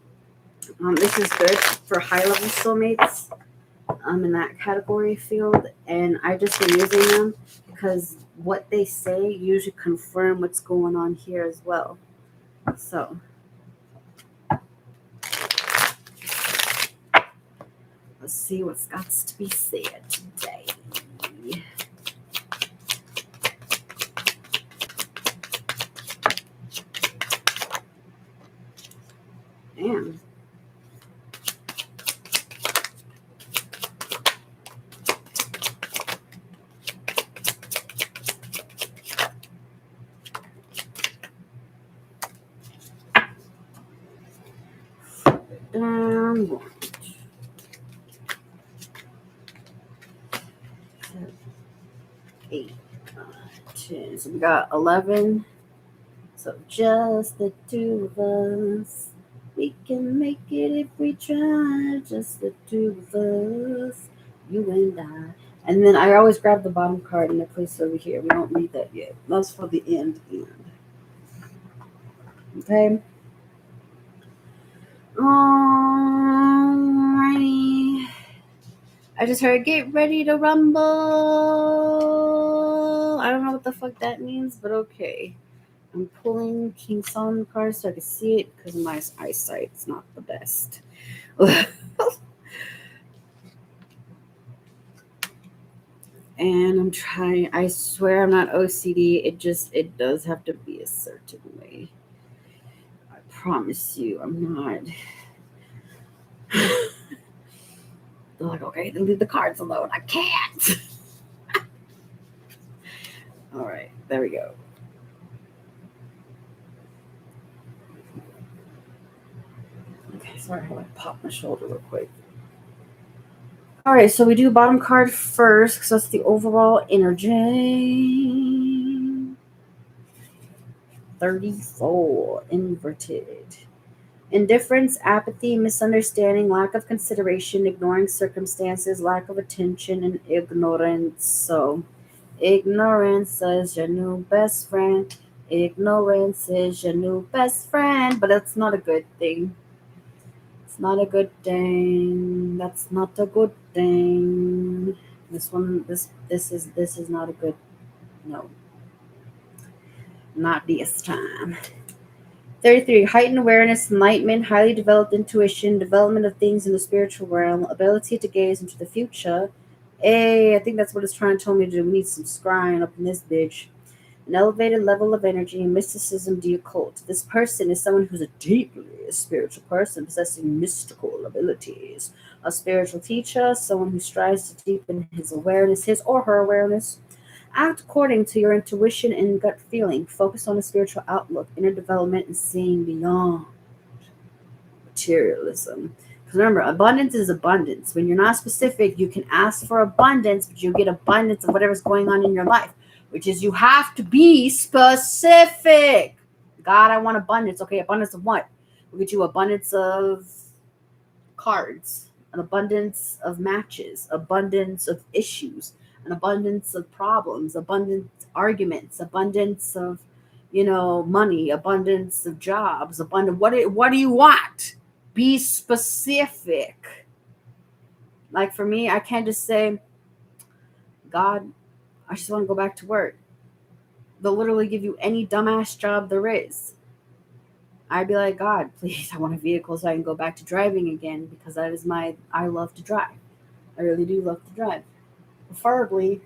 this is good for high level soulmates. In that category field, and I just been using them because what they say usually confirm what's going on here as well. So let's see what's got to be said today. Damn. Down. 8, 10. So we got 11. So just the two of us. We can make it if we try. Just the two of us. You and I. And then I always grab the bottom card and I place it over here. We don't read that yet. That's for the end. Okay. Alrighty. I just heard get ready to rumble. I don't know what the fuck that means, but okay. I'm pulling King Solomon cards so I can see it because my eyesight's not the best. And I'm trying, I swear I'm not OCD. It does have to be a certain way. I promise you, I'm not. They're like, okay, then leave the cards alone. I can't. All right, there we go. Okay, sorry, I had to pop my shoulder real quick. All right, so we do bottom card first because that's the overall energy. 34, inverted. Indifference, apathy, misunderstanding, lack of consideration, ignoring circumstances, lack of attention, and ignorance. So, ignorance is your new best friend. Ignorance is your new best friend, but that's not a good thing. It's not a good thing. That's not a good thing. This is not a good, no, not this time. 33. Heightened awareness, enlightenment, highly developed intuition, development of things in the spiritual realm, ability to gaze into the future. Hey, I think that's what it's trying to tell me to do. We need some scrying up in this bitch. An elevated level of energy, mysticism, the occult. This person is someone who's a deeply spiritual person possessing mystical abilities. A spiritual teacher, someone who strives to deepen his awareness, his or her awareness. Act according to your intuition and gut feeling. Focus on a spiritual outlook, inner development, and seeing beyond materialism. Because remember, abundance is abundance. When you're not specific, you can ask for abundance, but you get abundance of whatever's going on in your life, which is you have to be specific. God, I want abundance. Okay, abundance of what? We'll get you abundance of cards, an abundance of matches, abundance of issues, an abundance of problems, abundant arguments, abundance of money, abundance of jobs, abundant what do you want? Be specific. Like for me, I can't just say, God, I just want to go back to work. They'll literally give you any dumbass job there is. I'd be like, God, please, I want a vehicle so I can go back to driving again because that is I love to drive. I really do love to drive. Preferably,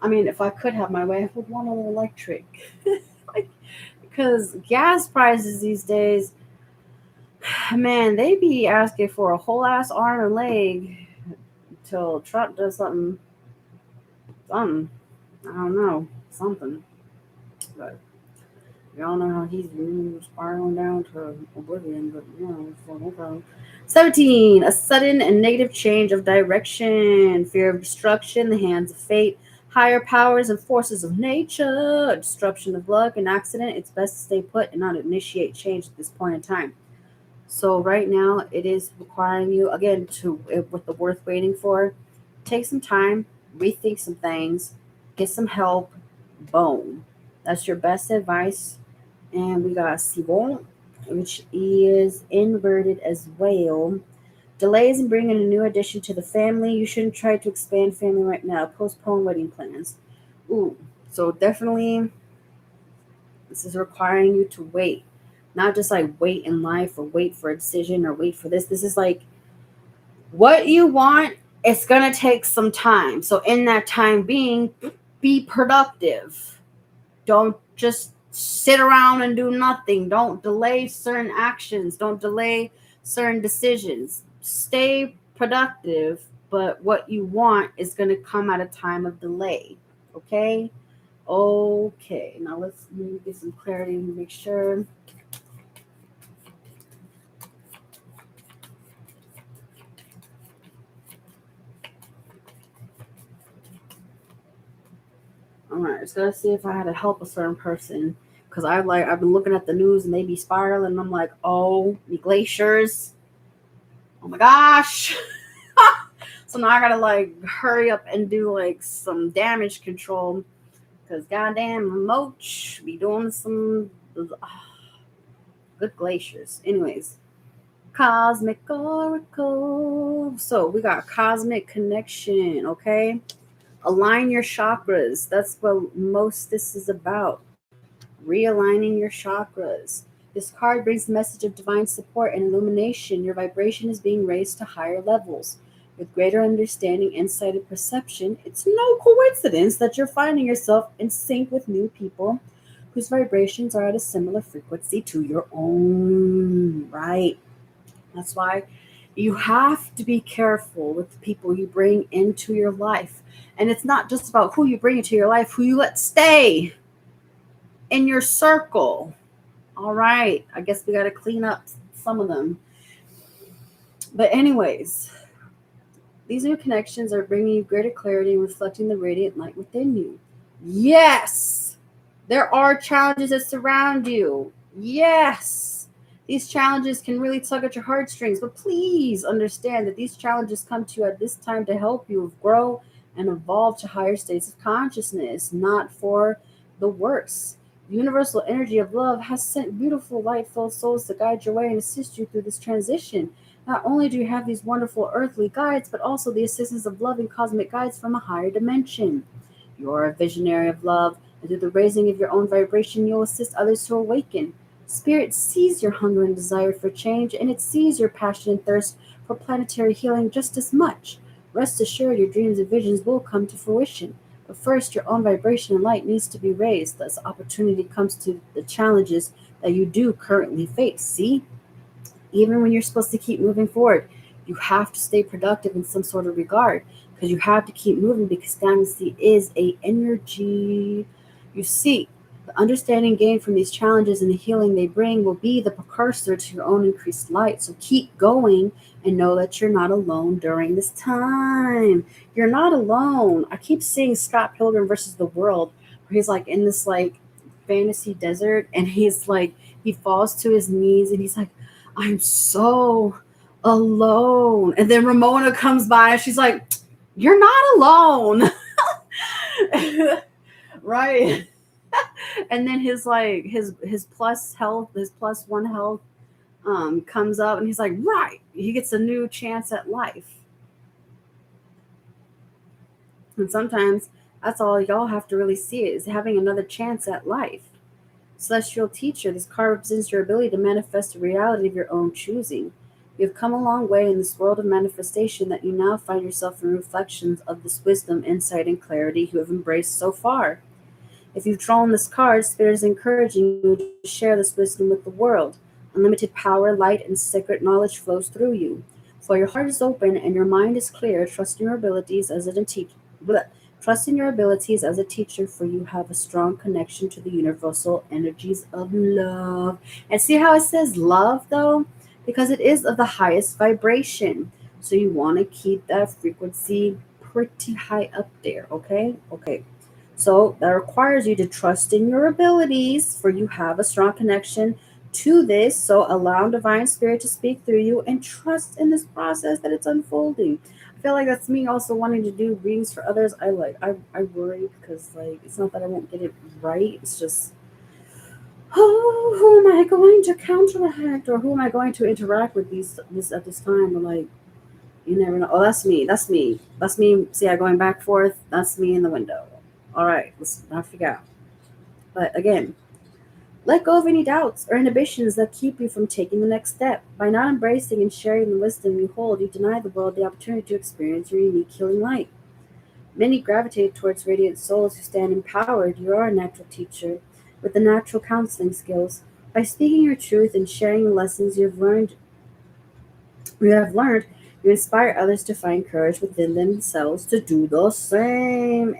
I mean, if I could have my way, I would want an electric. Like, because gas prices these days, man, they be asking for a whole ass arm and leg until Trump does something. Something. I don't know. Something. But y'all know how he's spiraling down to oblivion, but so no problem. 17. A sudden and negative change of direction. Fear of destruction, the hands of fate. Higher powers and forces of nature, disruption of luck, and accident. It's best to stay put and not initiate change at this point in time. So right now, it is requiring you again to with the worth waiting for. Take some time, rethink some things, get some help. Boom. That's your best advice. And we got Sibon, which is inverted as well. Delays in bringing a new addition to the family. You shouldn't try to expand family right now. Postpone wedding plans. Ooh, so definitely this is requiring you to wait. Not just like wait in life or wait for a decision or wait for this. This is like what you want. It's going to take some time. So, in that time being, be productive. Don't just sit around and do nothing. Don't delay certain actions. Don't delay certain decisions. Stay productive, but what you want is going to come at a time of delay. Okay? Okay. Now let's get some clarity and make sure. All right, just gotta see if I had to help a certain person because I've been looking at the news and they be spiraling. And I'm like, oh, the glaciers. Oh my gosh. So now I gotta like hurry up and do like some damage control because goddamn Moach be doing some good glaciers. Anyways, cosmic oracle. So we got cosmic connection. Okay, align your chakras. That's what most this is about. Realigning your chakras. This card brings the message of divine support and illumination. Your vibration is being raised to higher levels. With greater understanding, insight, and perception, it's no coincidence that you're finding yourself in sync with new people whose vibrations are at a similar frequency to your own, right? That's why you have to be careful with the people you bring into your life. And it's not just about who you bring into your life, who you let stay in your circle. All right. I guess we got to clean up some of them. But, anyways, these new connections are bringing you greater clarity and reflecting the radiant light within you. Yes, there are challenges that surround you. Yes, these challenges can really tug at your heartstrings, but please understand that these challenges come to you at this time to help you grow and evolve to higher states of consciousness, not for the worse. The universal energy of love has sent beautiful, light-filled souls to guide your way and assist you through this transition. Not only do you have these wonderful earthly guides, but also the assistance of loving cosmic guides from a higher dimension. You are a visionary of love, and through the raising of your own vibration, you'll assist others to awaken. Spirit sees your hunger and desire for change, and it sees your passion and thirst for planetary healing just as much. Rest assured, your dreams and visions will come to fruition. But first, your own vibration and light needs to be raised. Thus, opportunity comes to the challenges that you do currently face. See? Even when you're supposed to keep moving forward, you have to stay productive in some sort of regard because you have to keep moving because stagnancy is a energy. You see, the understanding gained from these challenges and the healing they bring will be the precursor to your own increased light. So keep going and know that you're not alone during this time. You're not alone. I keep seeing Scott Pilgrim versus the World, where he's like in this like fantasy desert and he's like he falls to his knees and he's like, I'm so alone. And then Ramona comes by and she's like, you're not alone. Right. And then his like his plus health, his plus one health comes up and he's like, right. He gets a new chance at life. And sometimes that's all y'all have to really see is having another chance at life. Celestial teacher, this card represents your ability to manifest a reality of your own choosing. You have come a long way in this world of manifestation that you now find yourself in reflections of this wisdom, insight, and clarity you have embraced so far. If you've drawn this card, Spirit is encouraging you to share this wisdom with the world. Unlimited power, light, and sacred knowledge flows through you. For your heart is open and your mind is clear, trust in your abilities as a teacher. Trust in your abilities as a teacher, for you have a strong connection to the universal energies of love. And see how it says love, though? Because it is of the highest vibration. So you want to keep that frequency pretty high up there, okay? Okay. So that requires you to trust in your abilities, for you have a strong connection to this. So allow divine spirit to speak through you and trust in this process that it's unfolding. I feel like that's me also wanting to do readings for others. I worry because like it's not that I won't get it right. It's just, oh, who am I going to counteract, or who am I going to interact with this at this time? Or like, you never know. Oh, that's me. That's me. That's me. See, I going back forth. That's me in the window. All right, let's not figure out. But again, let go of any doubts or inhibitions that keep you from taking the next step. By not embracing and sharing the wisdom you hold, you deny the world the opportunity to experience your unique healing light. Many gravitate towards radiant souls who stand empowered. You are a natural teacher with the natural counseling skills. By speaking your truth and sharing the lessons you have learned, you inspire others to find courage within themselves to do the same.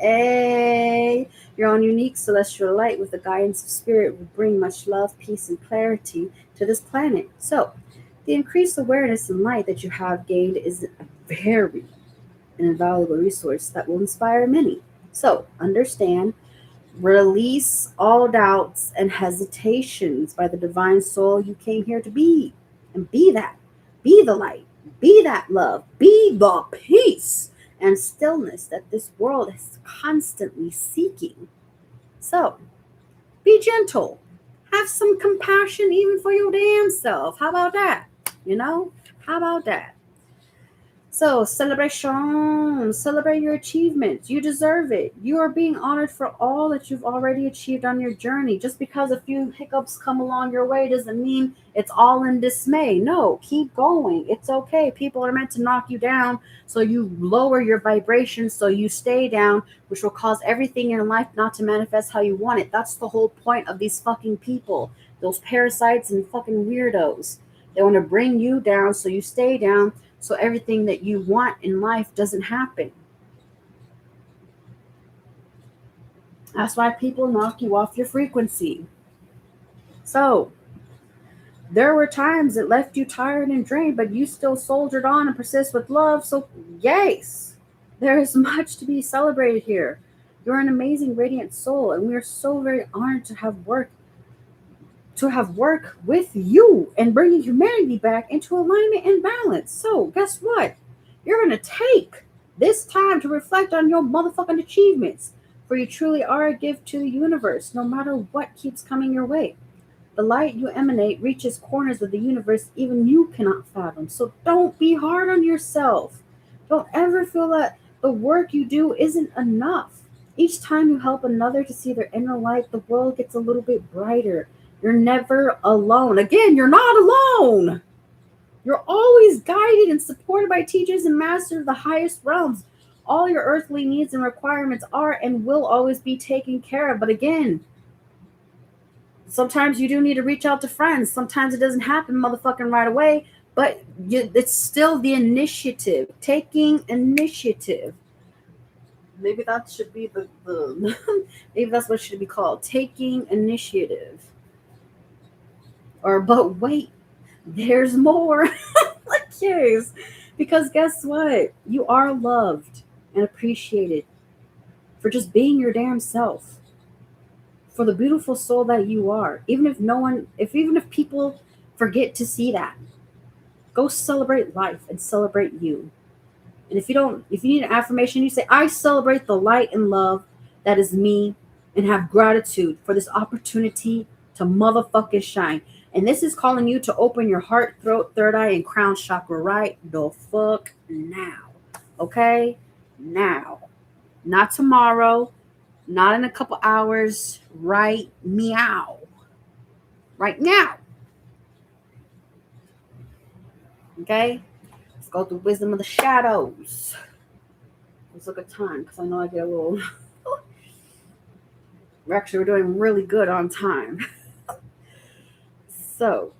Your own unique celestial light with the guidance of spirit will bring much love, peace, and clarity to this planet. So, the increased awareness and light that you have gained is a very an invaluable resource that will inspire many. So, understand, release all doubts and hesitations by the divine soul you came here to be. And be that. Be the light. Be that love. Be the peace and stillness that this world is constantly seeking. So, be gentle. Have some compassion even for your damn self. How about that? You know? How about that? So, celebration, celebrate your achievements. You deserve it. You are being honored for all that you've already achieved on your journey. Just because a few hiccups come along your way doesn't mean it's all in dismay. No, keep going. It's okay. People are meant to knock you down, so you lower your vibration, so you stay down, which will cause everything in life not to manifest how you want it. That's the whole point of these fucking people, those parasites and fucking weirdos. They want to bring you down, so you stay down, so everything that you want in life doesn't happen. That's why people knock you off your frequency. So there were times that left you tired and drained, but you still soldiered on and persist with love. So yes, there is much to be celebrated here. You're an amazing radiant soul, and we are so very honored to have work with you and bringing humanity back into alignment and balance. So, guess what? You're going to take this time to reflect on your motherfucking achievements, for you truly are a gift to the universe, no matter what keeps coming your way. The light you emanate reaches corners of the universe even you cannot fathom. So, don't be hard on yourself. Don't ever feel that the work you do isn't enough. Each time you help another to see their inner light, the world gets a little bit brighter. You're never alone. Again, you're not alone. You're always guided and supported by teachers and masters of the highest realms. All your earthly needs and requirements are and will always be taken care of. But again, sometimes you do need to reach out to friends. Sometimes it doesn't happen motherfucking right away, but it's still the initiative. Taking initiative. Maybe that should be the maybe that's what it should be called. Taking initiative. Or but wait, there's more. Like, yes. Because guess what? You are loved and appreciated for just being your damn self. For the beautiful soul that you are. Even if people forget to see that, go celebrate life and celebrate you. And if you need an affirmation, you say, I celebrate the light and love that is me and have gratitude for this opportunity to motherfucking shine. And this is calling you to open your heart, throat, third eye, and crown chakra right the fuck now. Okay? Now. Not tomorrow. Not in a couple hours. Right meow. Right now. Okay? Let's go through wisdom of the shadows. Let's look at time because I know I get a little. We're doing really good on time. So,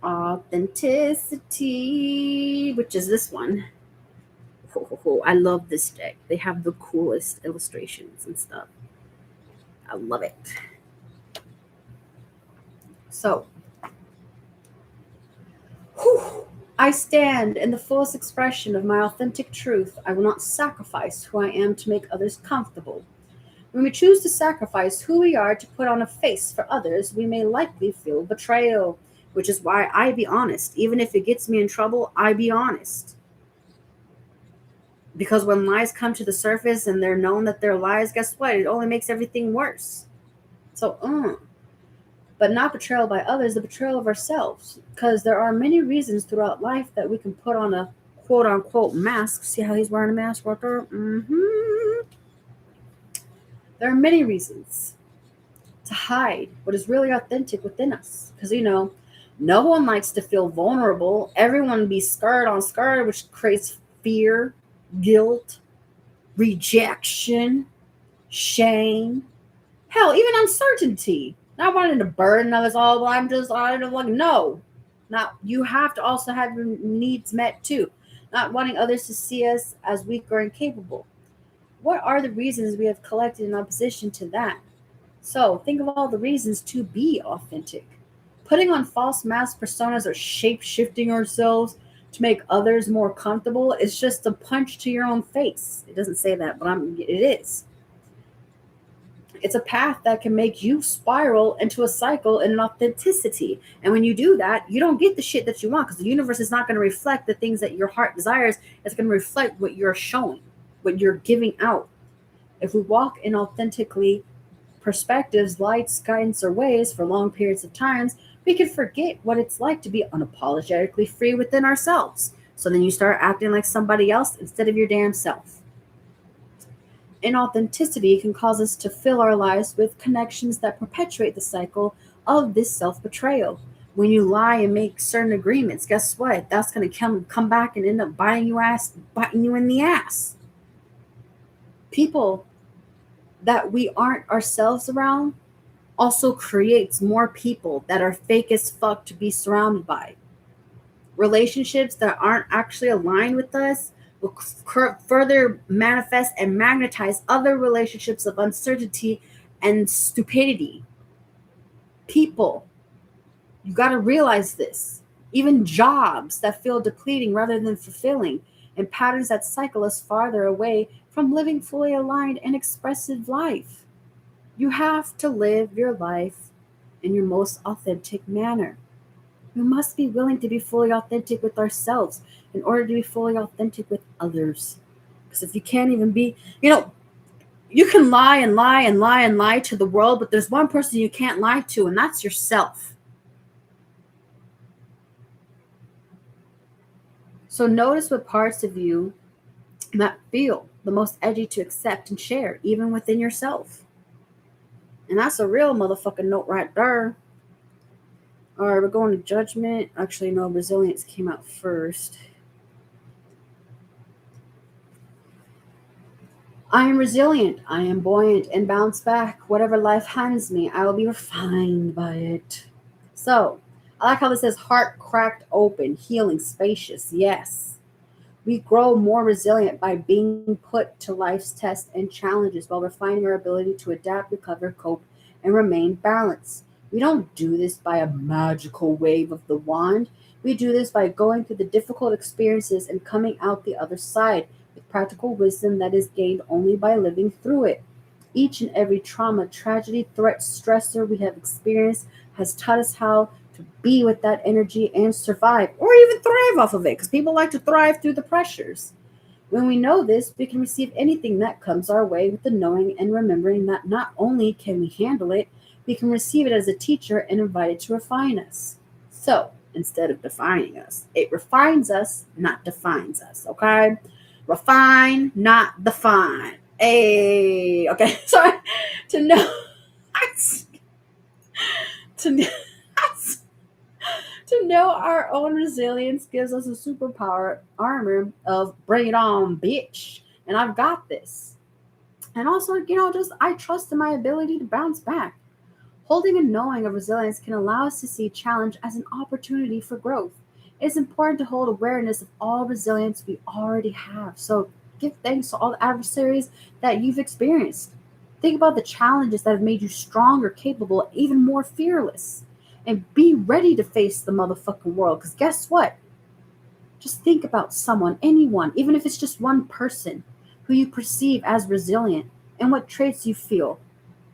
authenticity, which is this one. I love this deck. They have the coolest illustrations and stuff. I love it. So, whew, I stand in the fullest expression of my authentic truth. I will not sacrifice who I am to make others comfortable. When we choose to sacrifice who we are to put on a face for others, we may likely feel betrayal, which is why I be honest. Even if it gets me in trouble, I be honest. Because when lies come to the surface and they're known that they're lies, guess what? It only makes everything worse. So, but not betrayal by others, the betrayal of ourselves. Because there are many reasons throughout life that we can put on a quote unquote mask. See how he's wearing a mask right there? There are many reasons to hide what is really authentic within us. Because, no one likes to feel vulnerable. Everyone be scared on scared, which creates fear, guilt, rejection, shame, hell, even uncertainty. Not wanting to burden others all, well, I don't like, no. Not, you have to also have your needs met too. Not wanting others to see us as weak or incapable. What are the reasons we have collected in opposition to that? So think of all the reasons to be authentic. Putting on false mask personas or shape shifting ourselves to make others more comfortable is just a punch to your own face. It doesn't say that, but it is. It's a path that can make you spiral into a cycle in an authenticity. And when you do that, you don't get the shit that you want because the universe is not going to reflect the things that your heart desires. It's going to reflect what you're showing, what you're giving out. If we walk in authentically perspectives, lights, guidance, or ways for long periods of times, we can forget what it's like to be unapologetically free within ourselves. So then you start acting like somebody else instead of your damn self. Inauthenticity can cause us to fill our lives with connections that perpetuate the cycle of this self betrayal. When you lie and make certain agreements, guess what? That's going to come back and end up biting you in the ass. People that we aren't ourselves around also creates more people that are fake as fuck to be surrounded by. Relationships that aren't actually aligned with us will further manifest and magnetize other relationships of uncertainty and stupidity. People, you got to realize this. Even jobs that feel depleting rather than fulfilling, and patterns that cycle us farther away from living fully aligned and expressive life. You have to live your life in your most authentic manner. We must be willing to be fully authentic with ourselves in order to be fully authentic with others. Because if you can't even be, you can lie and lie and lie and lie to the world, but there's one person you can't lie to, and that's yourself. So notice what parts of you that feel the most edgy to accept and share, even within yourself. And that's a real motherfucking note right there. All right, we're going to judgment. Actually, no, resilience came out first. I am resilient. I am buoyant and bounce back. Whatever life hands me, I will be refined by it. So, I like how this says heart cracked open, healing, spacious. Yes. We grow more resilient by being put to life's tests and challenges while refining our ability to adapt, recover, cope, and remain balanced. We don't do this by a magical wave of the wand. We do this by going through the difficult experiences and coming out the other side with practical wisdom that is gained only by living through it. Each and every trauma, tragedy, threat, stressor we have experienced has taught us how to be with that energy and survive or even thrive off of it because people like to thrive through the pressures. When we know this, we can receive anything that comes our way with the knowing and remembering that not only can we handle it, we can receive it as a teacher and invite it to refine us. So instead of defining us, it refines us, not defines us. Okay? Refine, not define. Hey, okay. So to know, to know, to know our own resilience gives us a superpower armor of bring it on, bitch. And I've got this. And also, just I trust in my ability to bounce back. Holding and knowing of resilience can allow us to see challenge as an opportunity for growth. It is important to hold awareness of all resilience we already have. So give thanks to all the adversaries that you've experienced. Think about the challenges that have made you stronger, capable, even more fearless. And be ready to face the motherfucking world. Because guess what? Just think about someone, anyone, even if it's just one person who you perceive as resilient and what traits you feel.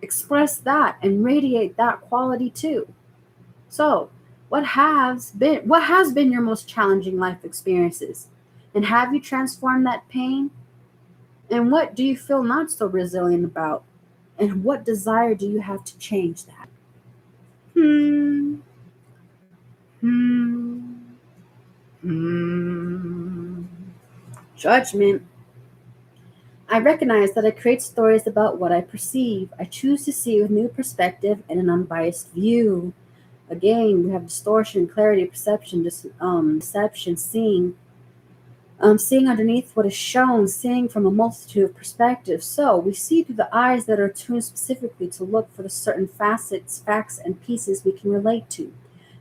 Express that and radiate that quality too. So, what has been your most challenging life experiences? And have you transformed that pain? And what do you feel not so resilient about? And what desire do you have to change that? Hmm. Hmm. Hmm. Judgment. I recognize that I create stories about what I perceive. I choose to see with new perspective and an unbiased view. Again, we have distortion, clarity, perception, deception, seeing underneath what is shown, seeing from a multitude of perspectives. So we see through the eyes that are tuned specifically to look for the certain facets, facts, and pieces we can relate to,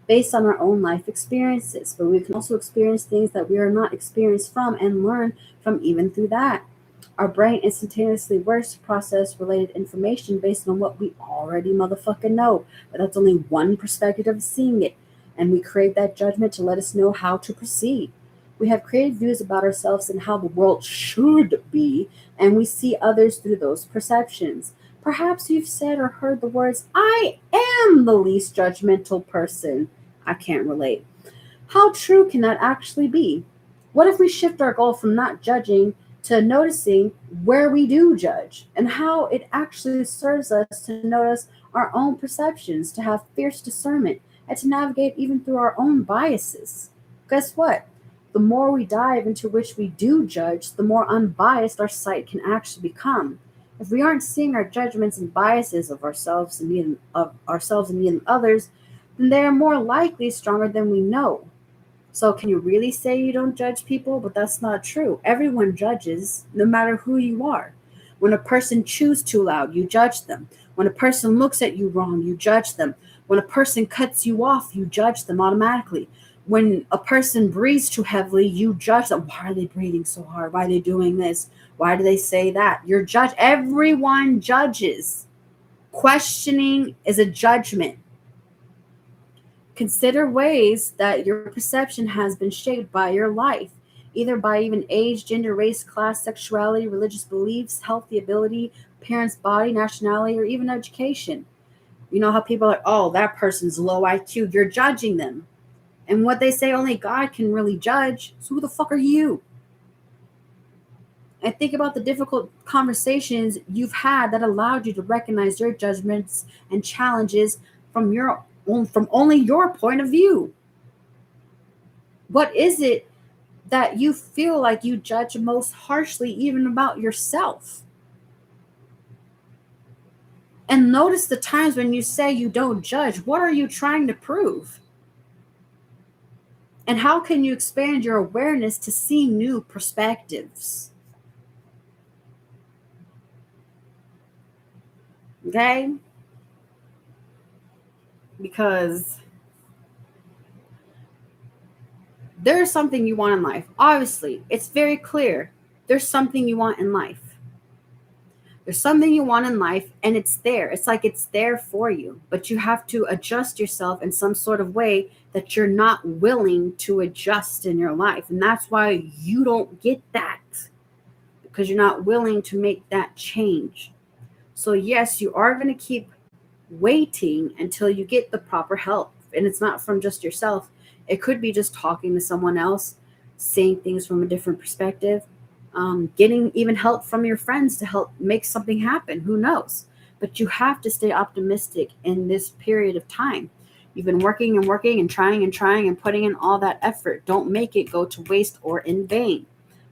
based on our own life experiences. But we can also experience things that we are not experienced from and learn from even through that. Our brain instantaneously works to process related information based on what we already motherfucking know. But that's only one perspective of seeing it. And we crave that judgment to let us know how to proceed. We have created views about ourselves and how the world should be, and we see others through those perceptions. Perhaps you've said or heard the words, I am the least judgmental person. I can't relate. How true can that actually be? What if we shift our goal from not judging to noticing where we do judge and how it actually serves us to notice our own perceptions, to have fierce discernment, and to navigate even through our own biases? Guess what? The more we dive into which we do judge, the more unbiased our sight can actually become. If we aren't seeing our judgments and biases of ourselves and others, then they are more likely stronger than we know. So, can you really say you don't judge people? But that's not true. Everyone judges, no matter who you are. When a person chews too loud, you judge them. When a person looks at you wrong, you judge them. When a person cuts you off, you judge them automatically. When a person breathes too heavily, you judge them. Why are they breathing so hard? Why are they doing this? Why do they say that? You're judge. Everyone judges. Questioning is a judgment. Consider ways that your perception has been shaped by your life, either by even age, gender, race, class, sexuality, religious beliefs, healthy ability, parents' body, nationality, or even education. You know how people are, oh, that person's low IQ. You're judging them. And what they say only God can really judge. So who the fuck are you? And think about the difficult conversations you've had that allowed you to recognize your judgments and challenges from only your point of view. What is it that you feel like you judge most harshly, even about yourself? And notice the times when you say you don't judge. What are you trying to prove? And how can you expand your awareness to see new perspectives? Okay? Because there's something you want in life. Obviously, it's very clear. There's something you want in life. There's something you want in life and it's there. It's like it's there for you, but you have to adjust yourself in some sort of way that you're not willing to adjust in your life. And that's why you don't get that, because you're not willing to make that change. So, yes, you are going to keep waiting until you get the proper help. And it's not from just yourself, it could be just talking to someone else, seeing things from a different perspective, getting even help from your friends to help make something happen. Who knows? But you have to stay optimistic in this period of time. You've been working and working and trying and putting in all that effort. Don't make it go to waste or in vain.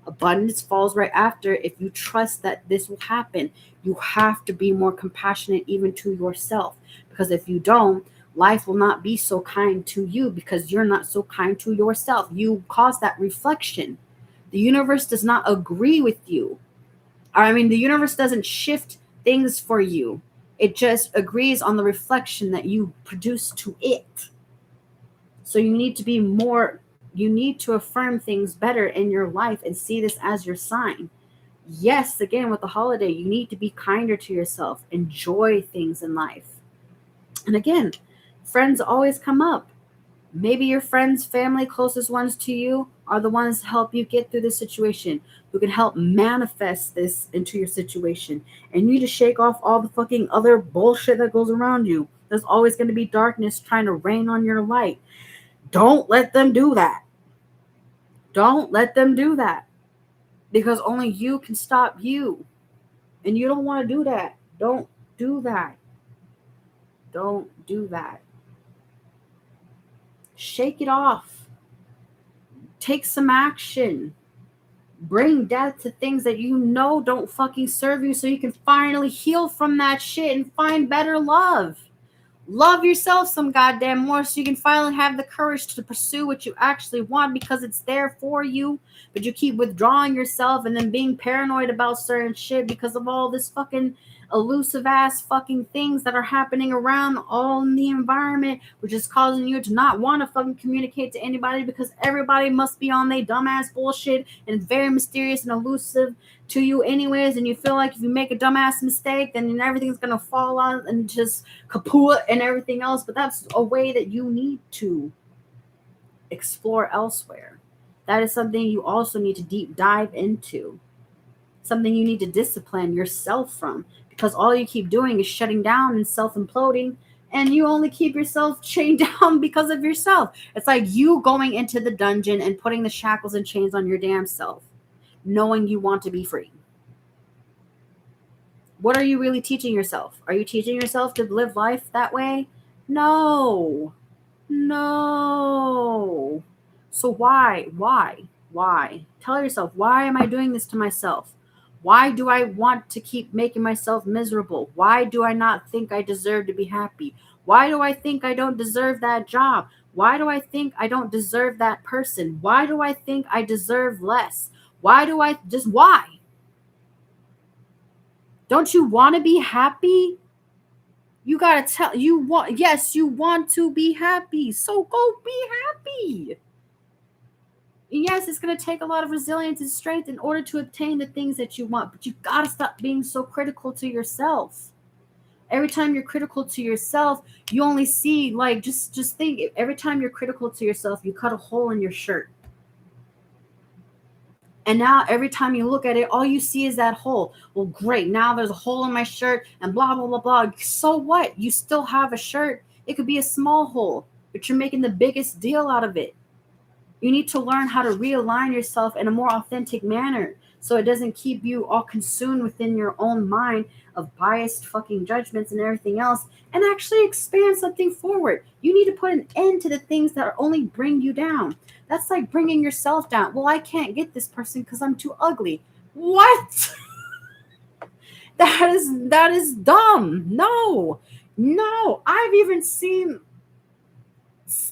Abundance falls right after if you trust that this will happen. You have to be more compassionate even to yourself, because if you don't, life will not be so kind to you because you're not so kind to yourself. You cause that reflection. The universe does not agree with you. I mean, the universe doesn't shift things for you. It just agrees on the reflection that you produce to it. So you need to affirm things better in your life and see this as your sign. Yes, again, with the holiday, you need to be kinder to yourself, enjoy things in life. And again, friends always come up. Maybe your friends, family, closest ones to you are the ones to help you get through this situation, who can help manifest this into your situation. And you need to shake off all the fucking other bullshit that goes around you. There's always going to be darkness trying to rain on your light. Don't let them do that. Don't let them do that. Because only you can stop you. And you don't want to do that. Don't do that. Don't do that. Shake it off. Take some action. Bring death to things that you know don't fucking serve you so you can finally heal from that shit and find better love. Love yourself some goddamn more so you can finally have the courage to pursue what you actually want because it's there for you. But you keep withdrawing yourself and then being paranoid about certain shit because of all this fucking elusive ass fucking things that are happening around all in the environment, which is causing you to not want to fucking communicate to anybody because everybody must be on their dumbass bullshit and it's very mysterious and elusive to you anyways, and you feel like if you make a dumbass mistake then everything's gonna fall out and just kaput and everything else. But that's a way that you need to explore elsewhere. That is something you also need to deep dive into, something you need to discipline yourself from, because all you keep doing is shutting down and self-imploding, and you only keep yourself chained down because of yourself. It's like you going into the dungeon and putting the shackles and chains on your damn self, knowing you want to be free. What are you really teaching yourself? Are you teaching yourself to live life that way? No. No. So why? Tell yourself, why am I doing this to myself? Why do I want to keep making myself miserable? Why do I not think I deserve to be happy? Why do I think I don't deserve that job? Why do I think I don't deserve that person? Why do I think I deserve less? Why? Don't you want to be happy? You gotta tell you want. Yes, you want to be happy, so go be happy. Yes, it's gonna take a lot of resilience and strength in order to obtain the things that you want, but you gotta stop being so critical to yourself. Every time you're critical to yourself, you only see, like, just think, every time you're critical to yourself, you cut a hole in your shirt. And now every time you look at it, all you see is that hole. Well, great. Now there's a hole in my shirt and blah, blah, blah, blah. So what? You still have a shirt. It could be a small hole, but you're making the biggest deal out of it. You need to learn how to realign yourself in a more authentic manner so it doesn't keep you all consumed within your own mind of biased fucking judgments and everything else, and actually expand something forward. You need to put an end to the things that only bring you down. That's like bringing yourself down. Well, I can't get this person because I'm too ugly. What? That is dumb. No. I've even seen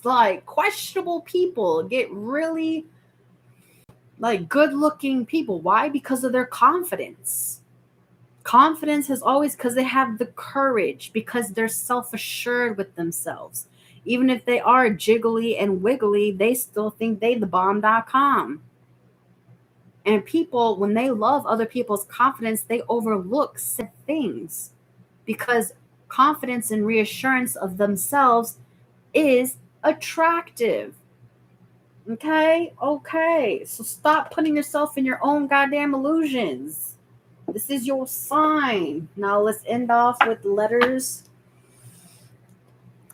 like questionable people get really like good looking people. Why? Because of their confidence. Confidence has always, because they have the courage, because they're self-assured with themselves. Even if they are jiggly and wiggly, they still think they the bomb.com. And people, when they love other people's confidence, they overlook said things because confidence and reassurance of themselves is attractive. Okay? So stop putting yourself in your own goddamn illusions. This is your sign. Now let's end off with letters.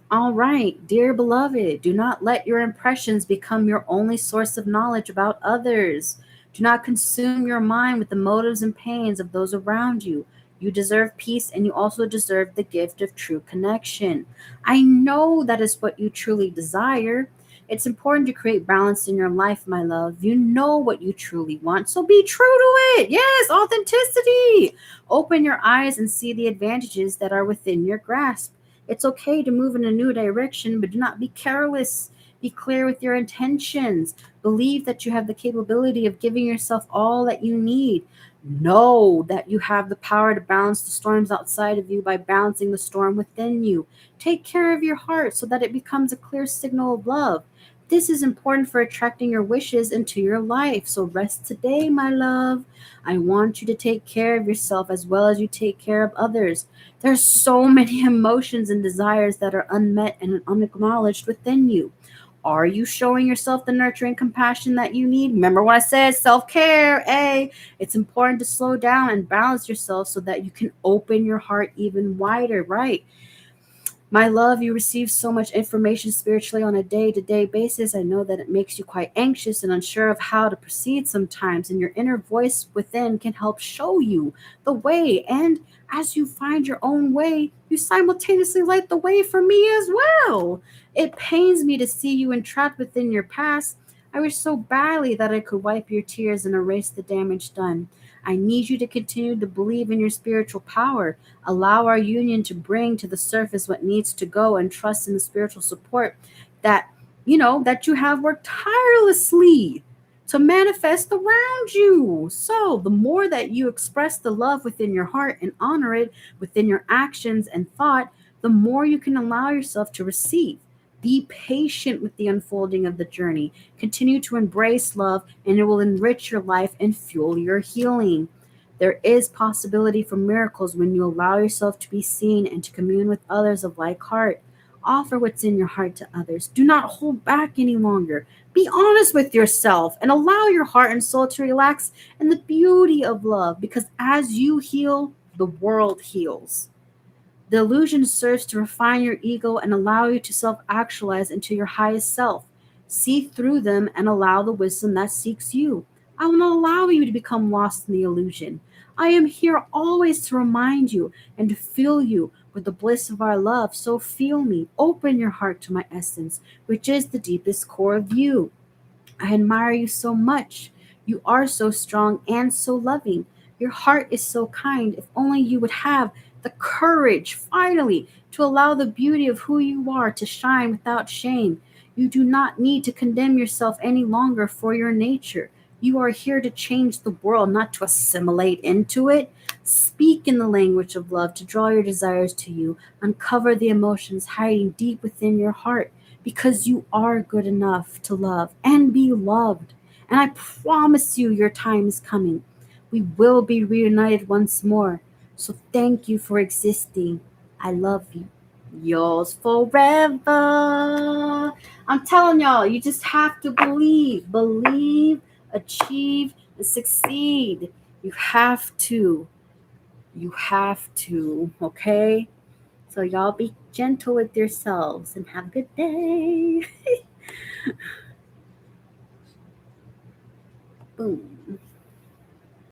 All right, dear beloved, do not let your impressions become your only source of knowledge about others. Do not consume your mind with the motives and pains of those around you. You deserve peace, and you also deserve the gift of true connection. I know that is what you truly desire. It's important to create balance in your life, my love. You know what you truly want, so be true to it. Yes, authenticity. Open your eyes and see the advantages that are within your grasp. It's okay to move in a new direction, but do not be careless. Be clear with your intentions. Believe that you have the capability of giving yourself all that you need. Know that you have the power to balance the storms outside of you by balancing the storm within you. Take care of your heart so that it becomes a clear signal of love. This is important for attracting your wishes into your life. So rest today, my love. I want you to take care of yourself as well as you take care of others. There's so many emotions and desires that are unmet and unacknowledged within you. Are you showing yourself the nurturing compassion that you need? Remember what I said, self-care. Hey, it's important to slow down and balance yourself so that you can open your heart even wider, right? My love, you receive so much information spiritually on a day to day basis. I know that it makes you quite anxious and unsure of how to proceed sometimes, and your inner voice within can help show you the way. And as you find your own way, you simultaneously light the way for me as well. It pains me to see you entrapped within your past. I wish so badly that I could wipe your tears and erase the damage done. I need you to continue to believe in your spiritual power. Allow our union to bring to the surface what needs to go, and trust in the spiritual support that that you have worked tirelessly to manifest around you. So the more that you express the love within your heart and honor it within your actions and thought, the more you can allow yourself to receive. Be patient with the unfolding of the journey. Continue to embrace love, and it will enrich your life and fuel your healing. There is possibility for miracles when you allow yourself to be seen and to commune with others of like heart. Offer what's in your heart to others. Do not hold back any longer. Be honest with yourself and allow your heart and soul to relax in the beauty of love, because as you heal, the world heals. The illusion serves to refine your ego and allow you to self actualize into your highest self. See through them and allow the wisdom that seeks you. I will not allow you to become lost in the illusion. I am here always to remind you and to fill you with the bliss of our love. So feel me. Open your heart to my essence, which is the deepest core of you. I admire you so much. You are so strong and so loving. Your heart is so kind. If only you would have the courage, finally, to allow the beauty of who you are to shine without shame. You do not need to condemn yourself any longer for your nature. You are here to change the world, not to assimilate into it. Speak in the language of love to draw your desires to you. Uncover the emotions hiding deep within your heart, because you are good enough to love and be loved. And I promise you, your time is coming. We will be reunited once more. So thank you for existing. I love you. Yours forever. I'm telling y'all, you just have to believe. Believe, achieve, and succeed. You have to. You have to, okay? So y'all be gentle with yourselves and have a good day. Boom.